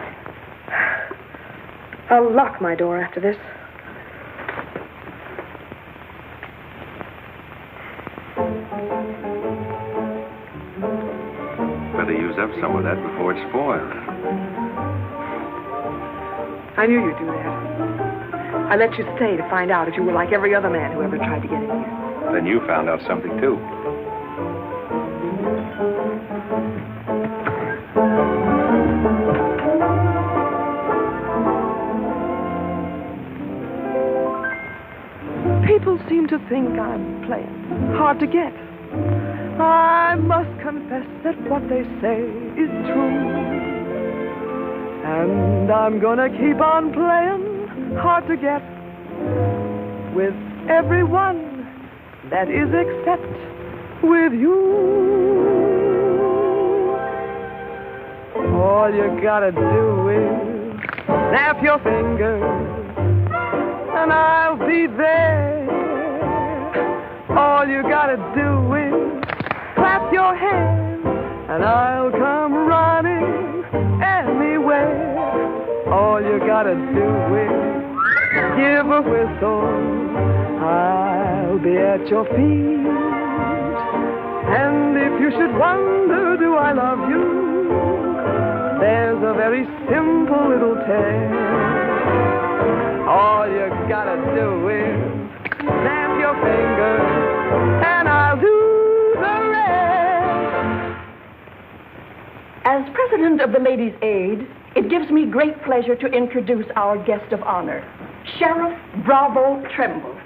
I'll lock my door after this. Better use up some of that before it's spoiled. I knew you'd do that. I let you stay to find out if you were like every other man who ever tried to get in here. Then you found out something, too. People seem to think I'm playing hard to get. I must confess that what they say is true. And I'm gonna keep on playing hard to get with everyone that is except with you. All you gotta do is snap your fingers and I'll be there. All you gotta do is clap your hands and I'll come running anywhere. All you gotta do is give a whistle. I'll be at your feet. And if you should wonder, do I love you? There's a very simple little tale. All you gotta do is snap your fingers, and I'll do the rest. As president of the Ladies' Aid, it gives me great pleasure to introduce our guest of honor, Sheriff Bravo Tremble.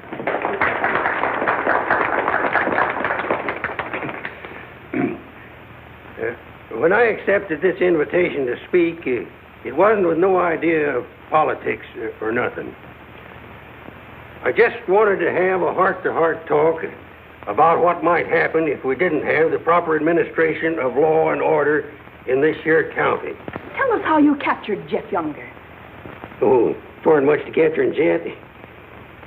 When I accepted this invitation to speak, it wasn't with no idea of politics or nothing. I just wanted to have a heart-to-heart talk about what might happen if we didn't have the proper administration of law and order in this here county. Tell us how you captured Jeff Younger. Oh, it wasn't much to capturing Jet.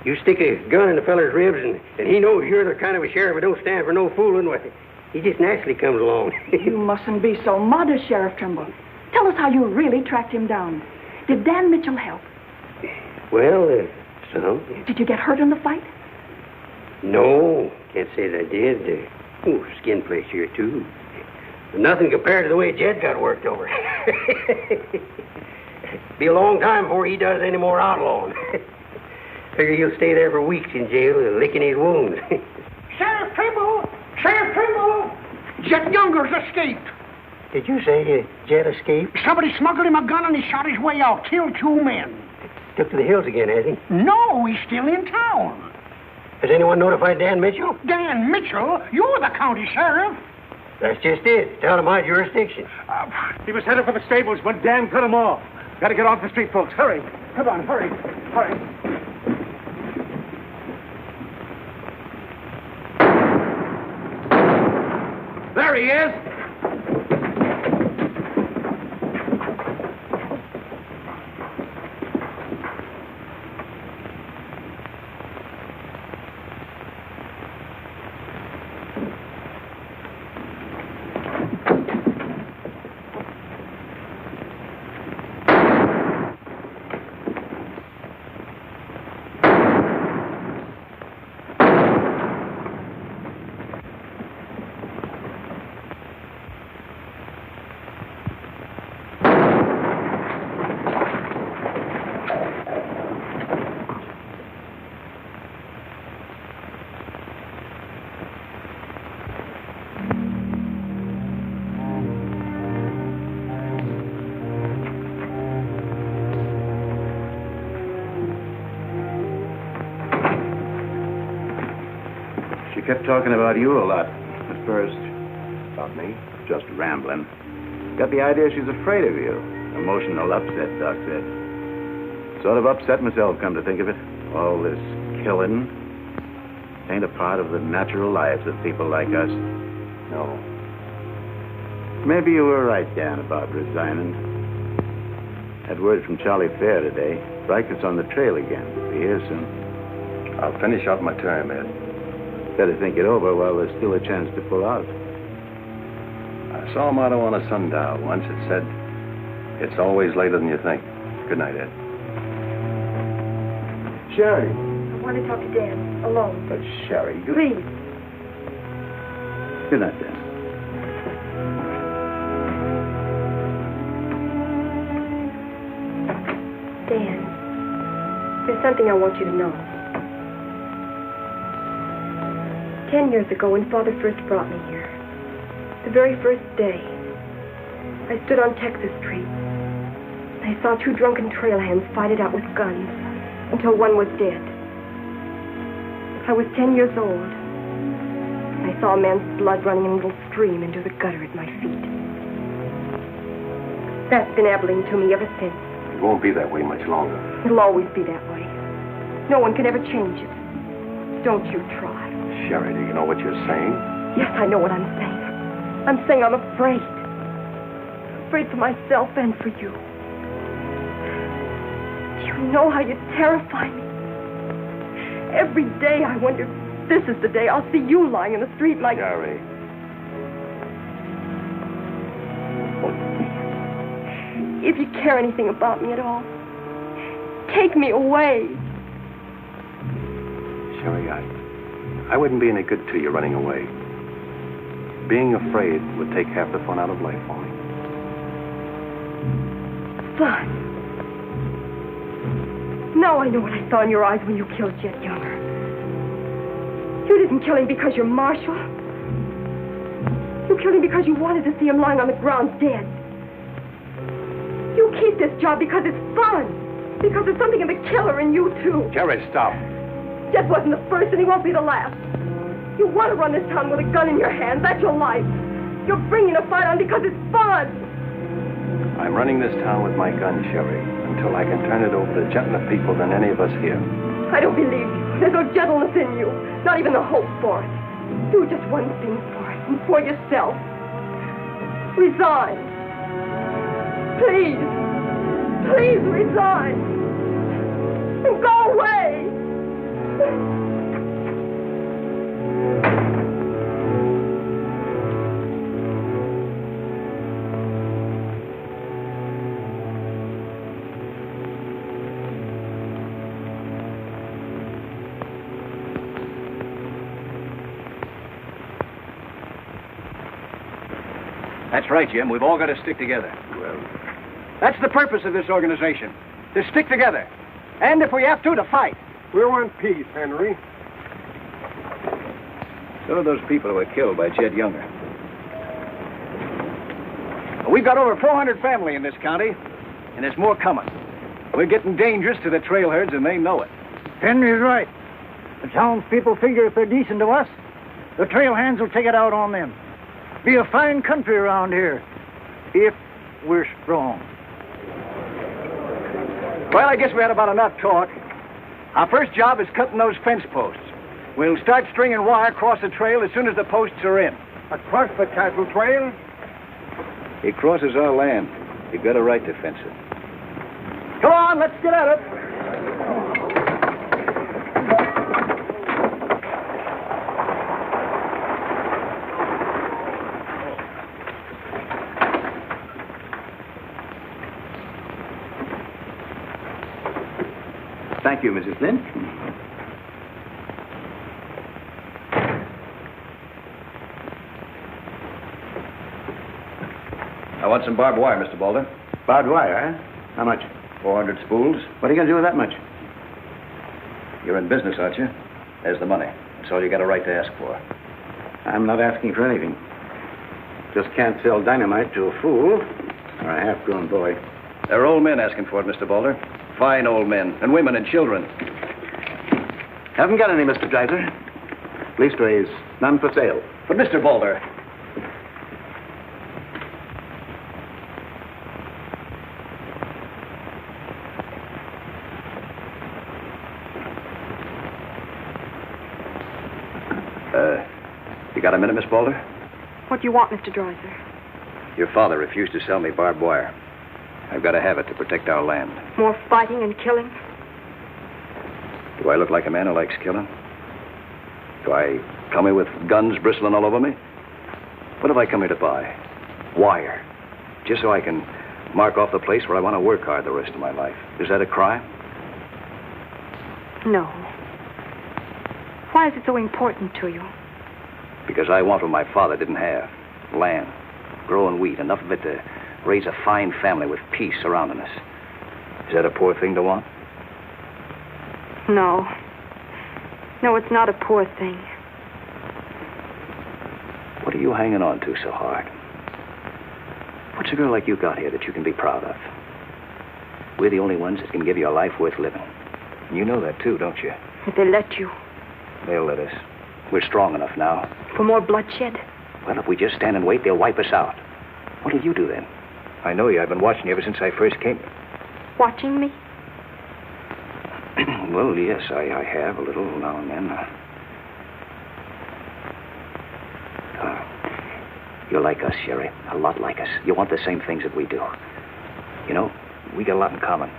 You stick a gun in a feller's ribs and he knows you're the kind of a sheriff who don't stand for no fooling. Well, he just naturally comes along. You mustn't be so modest, Sheriff Trimble. Tell us how you really tracked him down. Did Dan Mitchell help? Well, some. Did you get hurt in the fight? No, can't say that I did. Skin place here, too. But nothing compared to the way Jed got worked over. Be a long time before he does any more outlawing. Figure he'll stay there for weeks in jail, licking his wounds. Sheriff Trimble! Jet Younger's escaped. Did you say Jet escaped? Somebody smuggled him a gun and he shot his way out, killed 2 men. Took to the hills again, has he? No, he's still in town. Has anyone notified Dan Mitchell? Dan Mitchell? You're the county sheriff. That's just it. It's out of my jurisdiction. He was headed for the stables when Dan cut him off. Got to get off the street, folks. Hurry. Come on, hurry. Hurry. There he is. Kept talking about you a lot at first. About me? Just rambling. Got the idea she's afraid of you. Emotional upset, Doc said. Sort of upset myself, come to think of it. All this killing ain't a part of the natural lives of people like us. No. Maybe you were right, Dan, about resigning. Had word from Charlie Fair today. Reichert's on the trail again. Be here soon. I'll finish out my term, Ed. Better think it over while there's still a chance to pull out. I saw a motto on a sundial once. It said, "It's always later than you think." Good night, Ed. Sherry. I want to talk to Dan, alone. But Sherry, you... Please. Good night, Dan. Dan, there's something I want you to know. 10 years ago, when Father first brought me here, the very first day, I stood on Texas Street. I saw 2 drunken trail hands fight it out with guns until one was dead. I was 10 years old. I saw a man's blood running in a little stream into the gutter at my feet. That's been Abilene to me ever since. It won't be that way much longer. It'll always be that way. No one can ever change it. Don't you try. Sherry, do you know what you're saying? Yes, I know what I'm saying. I'm saying I'm afraid. Afraid for myself and for you. Do you know how you terrify me? Every day I wonder if this is the day I'll see you lying in the street like... Sherry. If you care anything about me at all, take me away. Sherry, I wouldn't be any good to you running away. Being afraid would take half the fun out of life for me. Fun? Now I know what I saw in your eyes when you killed Jet Younger. You didn't kill him because you're Marshal. You killed him because you wanted to see him lying on the ground dead. You keep this job because it's fun. Because there's something in the killer in you, too. Sherry, stop. Jet wasn't the first, and he won't be the last. You want to run this town with a gun in your hand. That's your life. You're bringing a fight on because it's fun. I'm running this town with my gun, Sherry, until I can turn it over to gentler people than any of us here. I don't believe you. There's no gentleness in you. Not even the hope for it. Do just one thing for it, and for yourself. Resign. Please. Please resign. And go away. That's right, Jim. We've all got to stick together. Well, that's the purpose of this organization. To stick together. And if we have to fight. We want peace, Henry. So are those people who were killed by Jet Younger. We've got over 400 family in this county, and there's more coming. We're getting dangerous to the trail herds, and they know it. Henry's right. The townspeople figure if they're decent to us, the trail hands will take it out on them. Be a fine country around here, if we're strong. Well, I guess we had about enough talk. Our first job is cutting those fence posts. We'll start stringing wire across the trail as soon as the posts are in. Across the cattle trail? He crosses our land. You've got a right to fence it. Come on, let's get at it. Thank you, Mrs. Flynn. I want some barbed wire, Mr. Boulder. Barbed wire, huh? How much? 400 spools. What are you going to do with that much? You're in business, aren't you? There's the money. That's all you got a right to ask for. I'm not asking for anything. Just can't sell dynamite to a fool or a half-grown boy. There are old men asking for it, Mr. Boulder. Fine old men, and women and children. Haven't got any, Mr. Dreiser. Leastways, none for sale. But, Mr. Boulder... You got a minute, Miss Boulder? What do you want, Mr. Dreiser? Your father refused to sell me barbed wire. I've got to have it to protect our land. More fighting and killing? Do I look like a man who likes killing? Do I come here with guns bristling all over me? What have I come here to buy? Wire. Just so I can mark off the place where I want to work hard the rest of my life. Is that a crime? No. Why is it so important to you? Because I want what my father didn't have. Land. Growing wheat. Enough of it to raise a fine family with peace surrounding us. Is that a poor thing to want? No. No, it's not a poor thing. What are you hanging on to so hard? What's a girl like you got here that you can be proud of? We're the only ones that can give you a life worth living. And you know that, too, don't you? If they let you. They'll let us. We're strong enough now. For more bloodshed? Well, if we just stand and wait, they'll wipe us out. What'll you do then? I know you. I've been watching you ever since I first came. Watching me? Well, yes, I have a little now and then. You're like us, Sherry. A lot like us. You want the same things that we do. You know, we got a lot in common.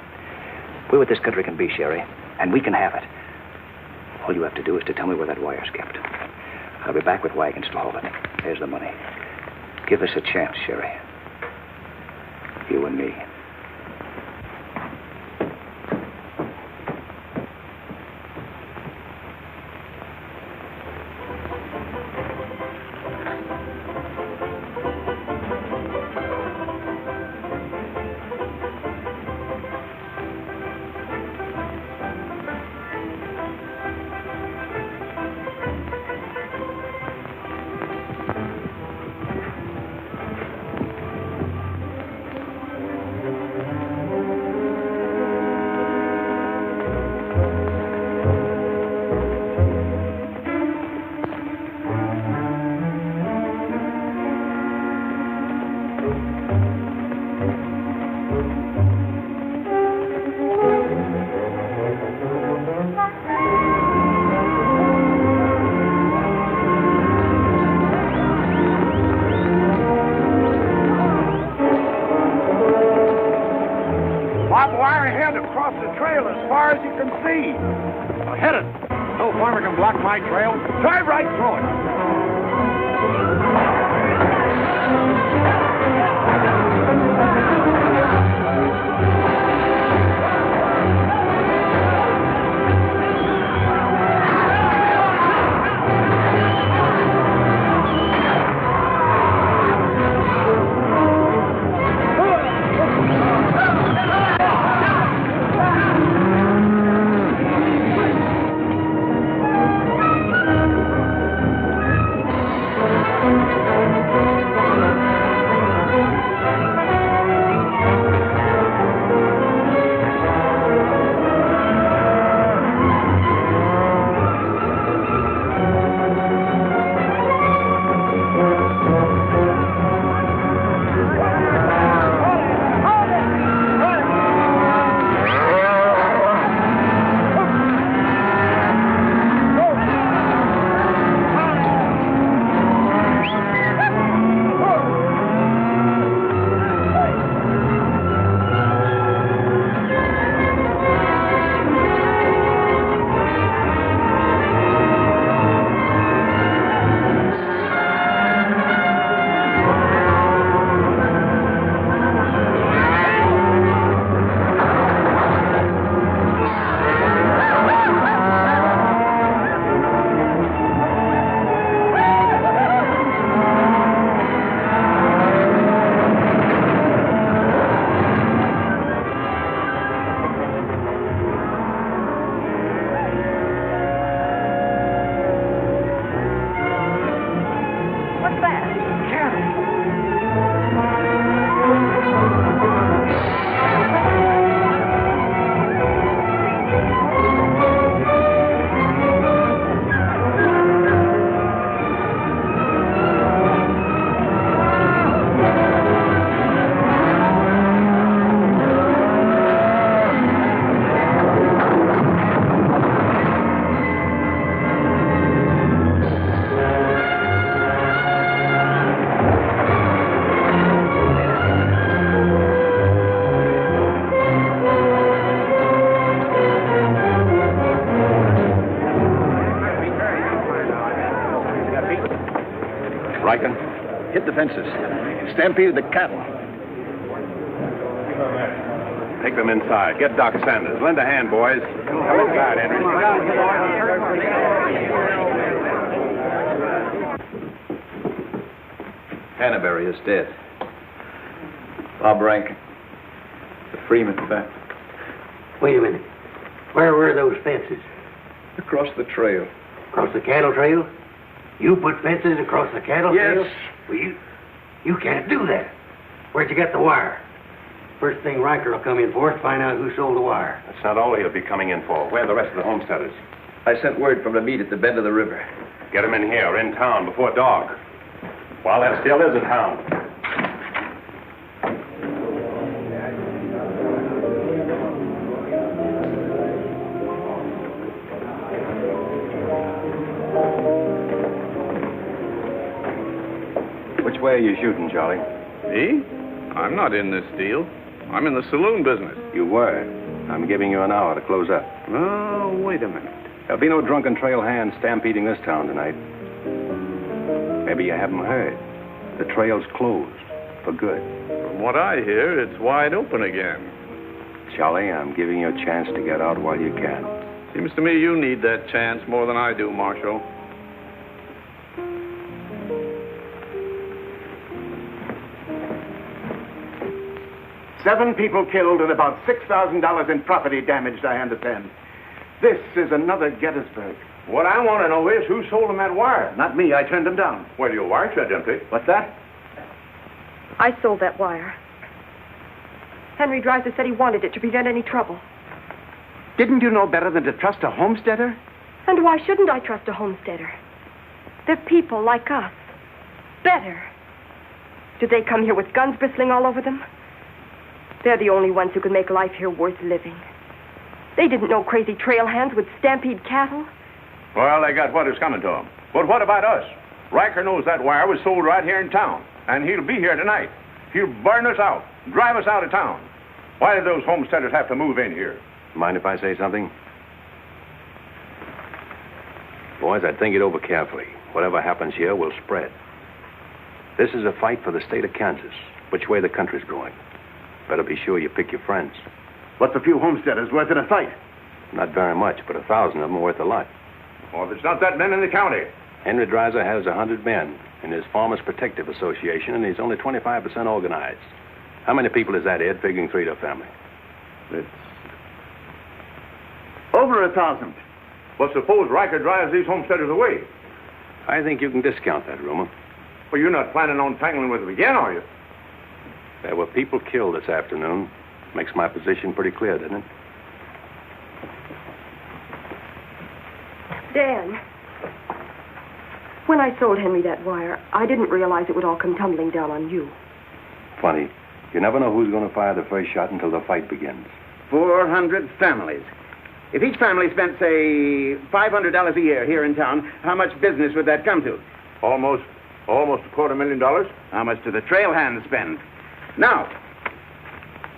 We're what this country can be, Sherry, and we can have it. All you have to do is to tell me where that wire's kept. I'll be back with wagons to haul it. There's the money. Give us a chance, Sherry. You and me. My trail. Drive right through it. Riker? Hit the fences. Stampeded the cattle. Take them inside. Get Doc Sanders. Lend a hand, boys. Come inside, Henry. Canterbury is dead. Bob Rankin. The Freeman family. Wait a minute. Where were those fences? Across the trail. Across the cattle trail? You put fences across the cattle trail? Yes. Well, you can't do that. Where'd you get the wire? First thing Riker will come in for is to find out who sold the wire. That's not all he'll be coming in for. Where are the rest of the homesteaders? I sent word from the meet at the bend of the river. Get them in here, in town, before dark. While that still is in town. Which way are you shooting, Charlie? Me? I'm not in this deal. I'm in the saloon business. You were. I'm giving you an hour to close up. Oh, wait a minute. There'll be no drunken trail hands stampeding this town tonight. Maybe you haven't heard. The trail's closed. For good. From what I hear, it's wide open again. Charlie, I'm giving you a chance to get out while you can. Seems to me you need that chance more than I do, Marshal. Seven people killed and about $6,000 in property damaged, I understand. This is another Gettysburg. What I want to know is who sold him that wire? Not me. I turned them down. Well, your wire shed empty. What's that? I sold that wire. Henry Dreiser said he wanted it to prevent any trouble. Didn't you know better than to trust a homesteader? And why shouldn't I trust a homesteader? They're people like us. Better. Did they come here with guns bristling all over them? They're the only ones who can make life here worth living. They didn't know crazy trail hands would stampede cattle. Well, they got what is coming to them. But what about us? Riker knows that wire was sold right here in town, and he'll be here tonight. He'll burn us out, drive us out of town. Why did those homesteaders have to move in here? Mind if I say something? Boys, I'd think it over carefully. Whatever happens here will spread. This is a fight for the state of Kansas, which way the country's going. Better be sure you pick your friends. What's a few homesteaders worth in a fight? Not very much, but 1,000 of them are worth a lot. Well, there's not that many in the county. Henry Dreiser has 100 men in his Farmers Protective Association, and he's only 25% organized. How many people is that, Ed, figuring 3 to a family? It's over 1,000. Well, suppose Riker drives these homesteaders away. I think you can discount that rumor. Well, you're not planning on tangling with them again, are you? There were people killed this afternoon. Makes my position pretty clear, doesn't it? Dan, when I sold Henry that wire, I didn't realize it would all come tumbling down on you. Funny. You never know who's going to fire the first shot until the fight begins. 400 families. If each family spent, say, $500 a year here in town, how much business would that come to? Almost $250,000. How much do the trail hands spend? Now,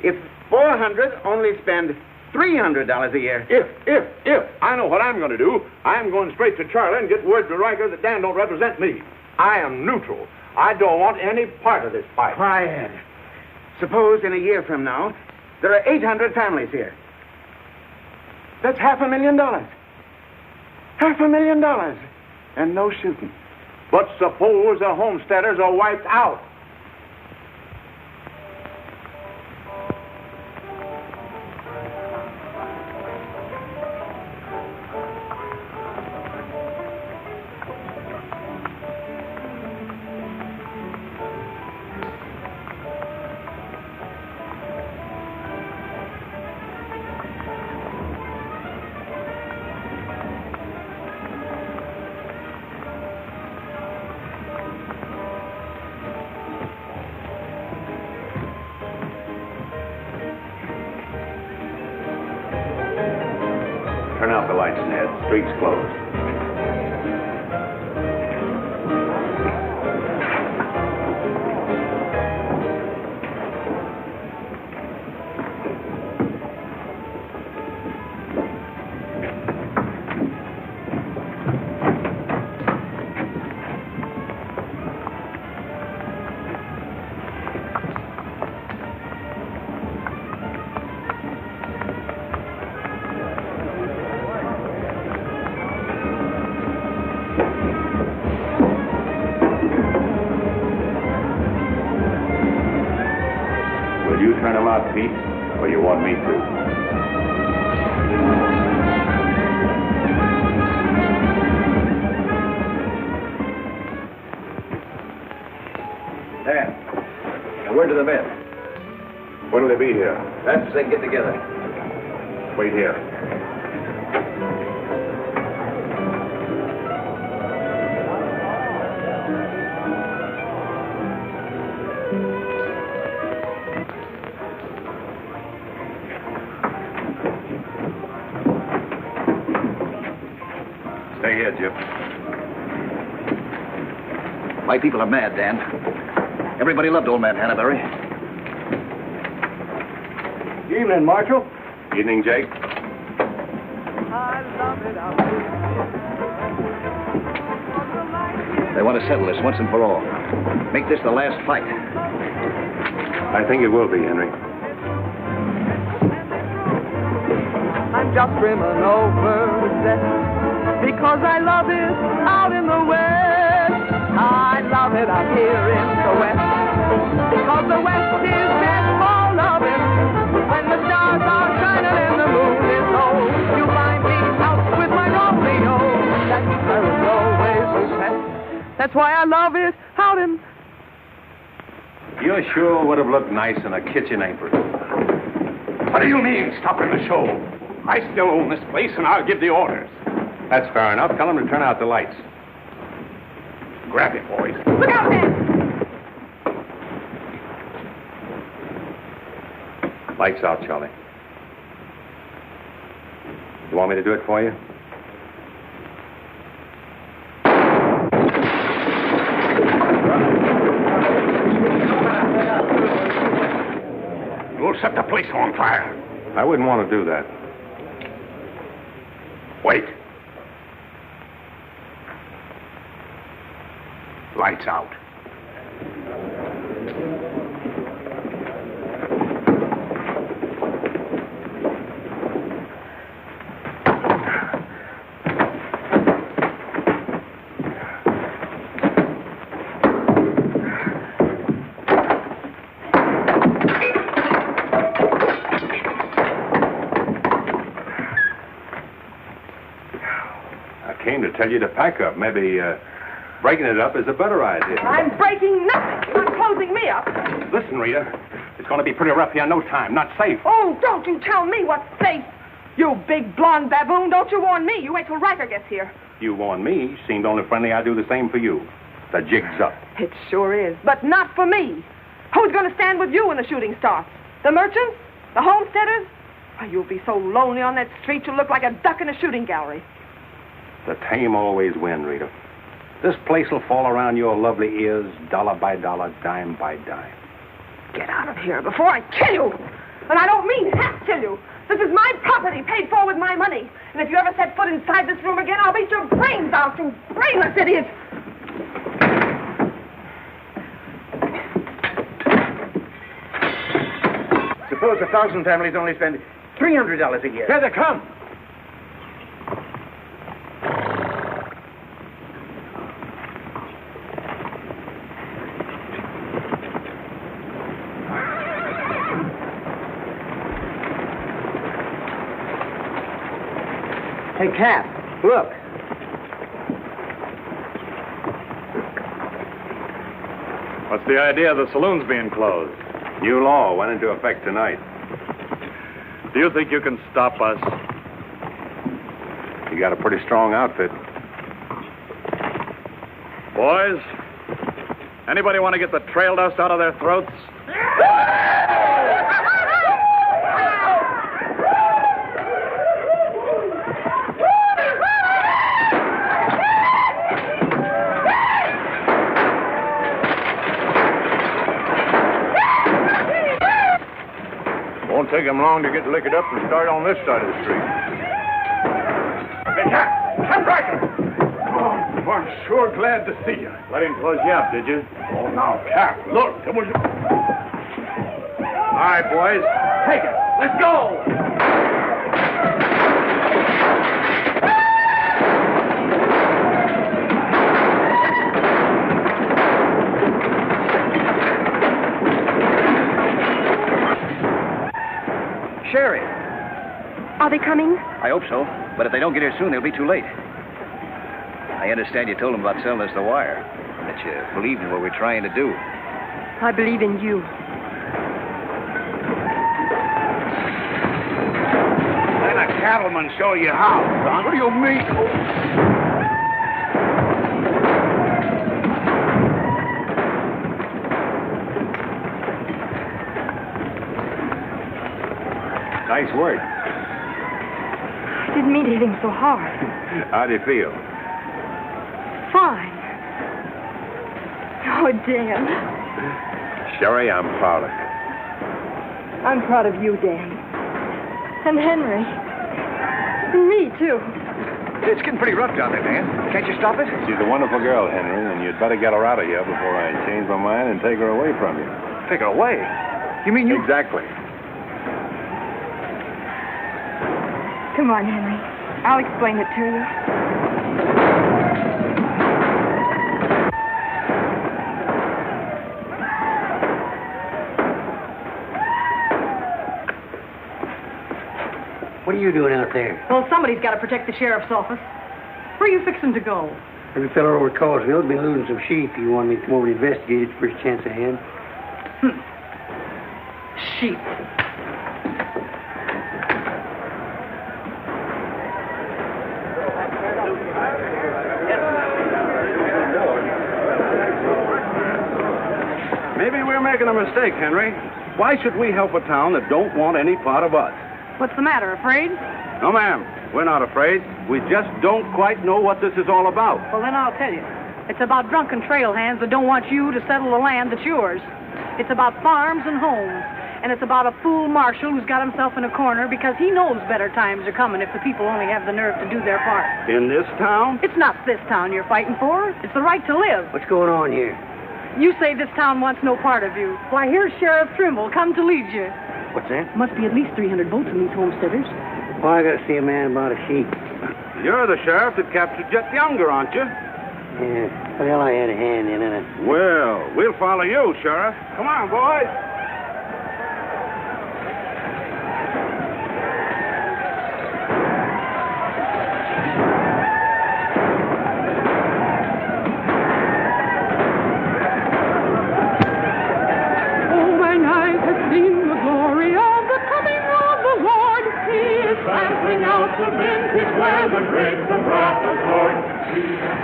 if 400 only spend $300 a year. If. I know what I'm going to do. I'm going straight to Charlie and get word to Riker that Dan don't represent me. I am neutral. I don't want any part of this fight. Quiet. Suppose in a year from now, there are 800 families here. That's $500,000. $500,000. And no shooting. But suppose the homesteaders are wiped out. Turn out the lights, Ned. Street's closed. out, Pete, or you want me to? Dan, now word to the men. When'll they be here? Fast as they can get together. Wait here. Stay here, Jip. My people are mad, Dan. Everybody loved old man Hannaberry. Evening, Marshal. Evening, Jake. They want to settle this once and for all. Make this the last fight. I think it will be, Henry. I'm just brimming over with zest because I love it out in the west. I love it out here in the west because the west is meant for loving. When the stars are shining and the moon is low, you find me out with my Romeo. That's where it's always set. That's why I love it out in. You sure would have looked nice in a kitchen apron. What do you mean, stopping the show? I still own this place, and I'll give the orders. That's fair enough. Tell them to turn out the lights. Grab it, boys. Look out, man! Lights out, Charlie. You want me to do it for you? You'll set the place on fire. I wouldn't want to do that. Wait. Lights out. Tell you to pack up. Maybe breaking it up is a better idea. I'm breaking nothing. You're closing me up. Listen, Rita. It's going to be pretty rough here in no time. Not safe. Oh, don't you tell me what's safe. You big blonde baboon, don't you warn me. You wait till Riker gets here. You warn me. Seemed only friendly. I do the same for you. The jig's up. It sure is, but not for me. Who's going to stand with you when the shooting starts? The merchants? The homesteaders? Why, you'll be so lonely on that street you'll look like a duck in a shooting gallery. The tame always win, Rita. This place will fall around your lovely ears, dollar by dollar, dime by dime. Get out of here before I kill you. And I don't mean half kill you. This is my property, paid for with my money. And if you ever set foot inside this room again, I'll beat your brains out, you brainless idiot. Suppose 1,000 families only spend $300 a year. Here they come. Hey, Cap, look. What's the idea of the saloons being closed? New law went into effect tonight. Do you think you can stop us? You got a pretty strong outfit. Boys, anybody want to get the trail dust out of their throats? Won't take him long to get liquored up and start on this side of the street. Hey, Cap Riker! Oh, I'm sure glad to see you. Let him close you up, did you? Oh, now, Cap, look, there was... All right, boys. Take it. Let's go! Are they coming? I hope so. But if they don't get here soon, they'll be too late. I understand you told them about selling us the wire. That you believed in what we're trying to do. I believe in you. Let a cattleman show you how, son. What do you mean? Nice work. I didn't mean to hit him so hard. How do you feel? Fine. Oh, Dan. Sherry, I'm proud of you. I'm proud of you, Dan. And Henry. And me, too. It's getting pretty rough down there, man. Can't you stop it? She's a wonderful girl, Henry, and you'd better get her out of here before I change my mind and take her away from you. Take her away? You mean you... Exactly. Come on, Henry. I'll explain it to you. What are you doing out there? Well, somebody's got to protect the sheriff's office. Where are you fixing to go? Every fellow over at Causeville's been losing some sheep. You want me to come over to investigate it first chance I had? Sheep. Maybe we're making a mistake, Henry. Why should we help a town that don't want any part of us? What's the matter, afraid? No, ma'am. We're not afraid. We just don't quite know what this is all about. Well, then I'll tell you. It's about drunken trail hands that don't want you to settle the land that's yours. It's about farms and homes. And it's about a fool marshal who's got himself in a corner because he knows better times are coming if the people only have the nerve to do their part. In this town? It's not this town you're fighting for. It's the right to live. What's going on here? You say this town wants no part of you. Why, here's Sheriff Trimble come to lead you. What's that? Must be at least 300 votes in these homesteaders. Well, I got to see a man about a sheep. You're the sheriff that captured Jet Younger, aren't you? Yeah. Well, I had a hand in it. Well, we'll follow you, Sheriff. Come on, boys.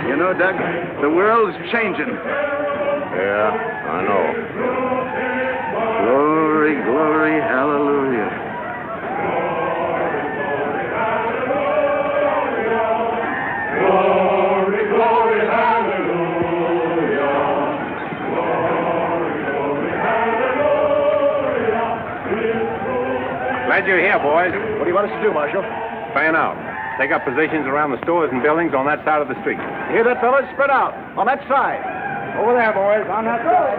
You know, Doug, the world's changing. Yeah, I know. Glory, glory, hallelujah. Glory, glory, hallelujah. Glad you're here, boys. What do you want us to do, Marshal? Fan out. Take up positions around the stores and buildings on that side of the street. You hear that, fellas? Spread out. On that side. Over there, boys. On that side.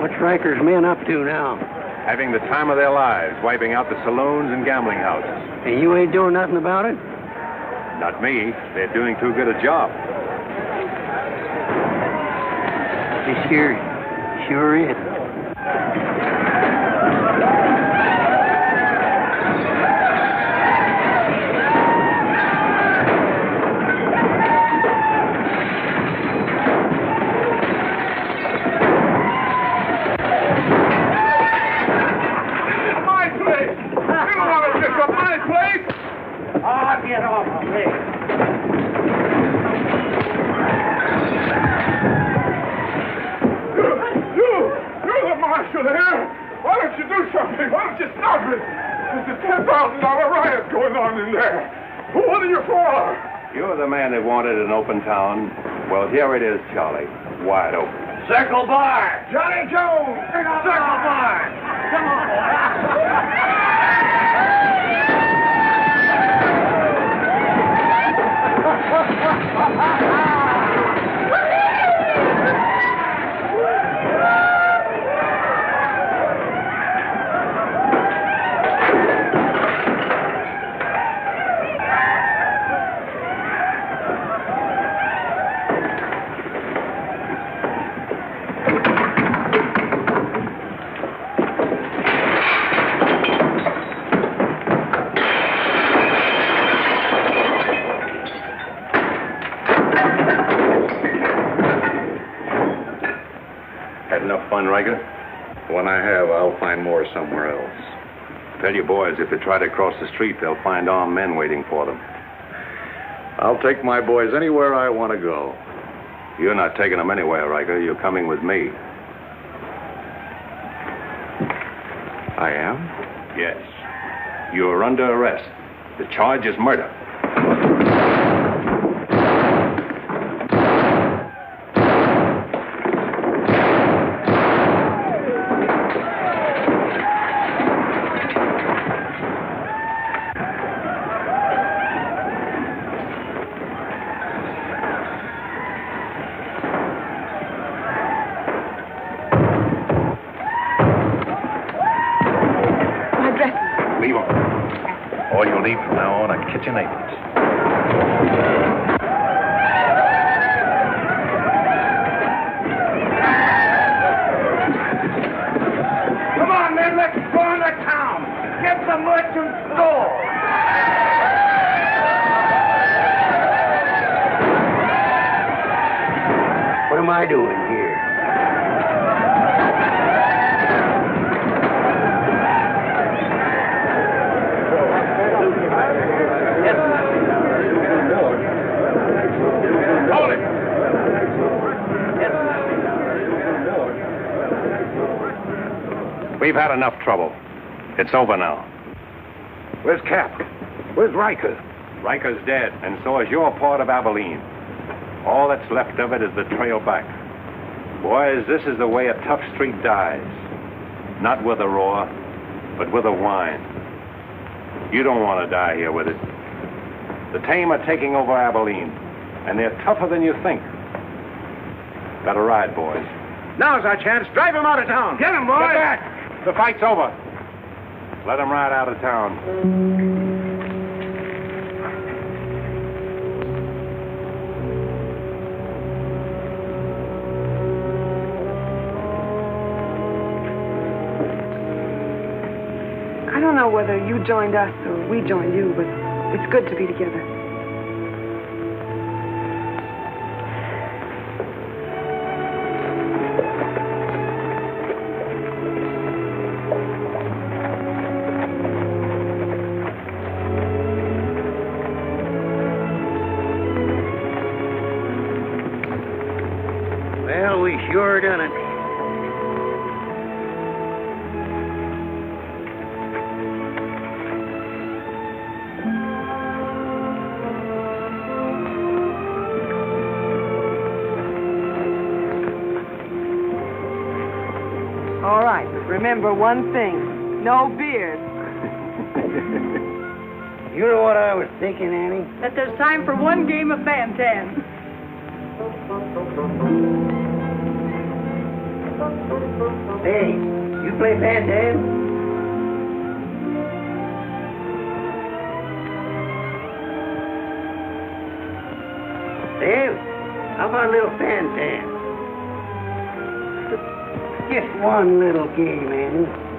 What's Riker's men up to now? Having the time of their lives, wiping out the saloons and gambling houses. And you ain't doing nothing about it? Not me. They're doing too good a job. This here sure is. Get off of me. You're the marshal here. Why don't you do something? Why don't you stop it? There's a $10,000 riot going on in there. What are you for? You're the man that wanted an open town. Well, here it is, Charlie. Wide open. Circle Bar. Johnny Jones. Circle Bar. Come on. going, Riker? When I have, I'll find more somewhere else. Tell your boys if they try to cross the street, they'll find armed men waiting for them. I'll take my boys anywhere I want to go. You're not taking them anywhere, Riker. You're coming with me. I am? Yes. You're under arrest. The charge is murder. All you'll need from now on are kitchen aprons. Come on, men, let's go into town. Get the merchant store. What am I doing here? Hold it! We've had enough trouble. It's over now. Where's Cap? Where's Riker? Riker's dead, and so is your part of Abilene. All that's left of it is the trail back. Boys, this is the way a tough street dies. Not with a roar, but with a whine. You don't want to die here with it. The tame are taking over Abilene, and they're tougher than you think. Better ride, boys. Now's our chance. Drive him out of town. Get him, boys! Get back! The fight's over. Let him ride out of town. I don't know whether you joined us or we joined you, but it's good to be together. Well, we sure done it. All right, remember one thing. No beers. You know what I was thinking, Annie? That there's time for one game of Fan-Tan. Hey, you play Fan-Tan? Dave, how about a little Fan-Tan? Just one little game, Annie.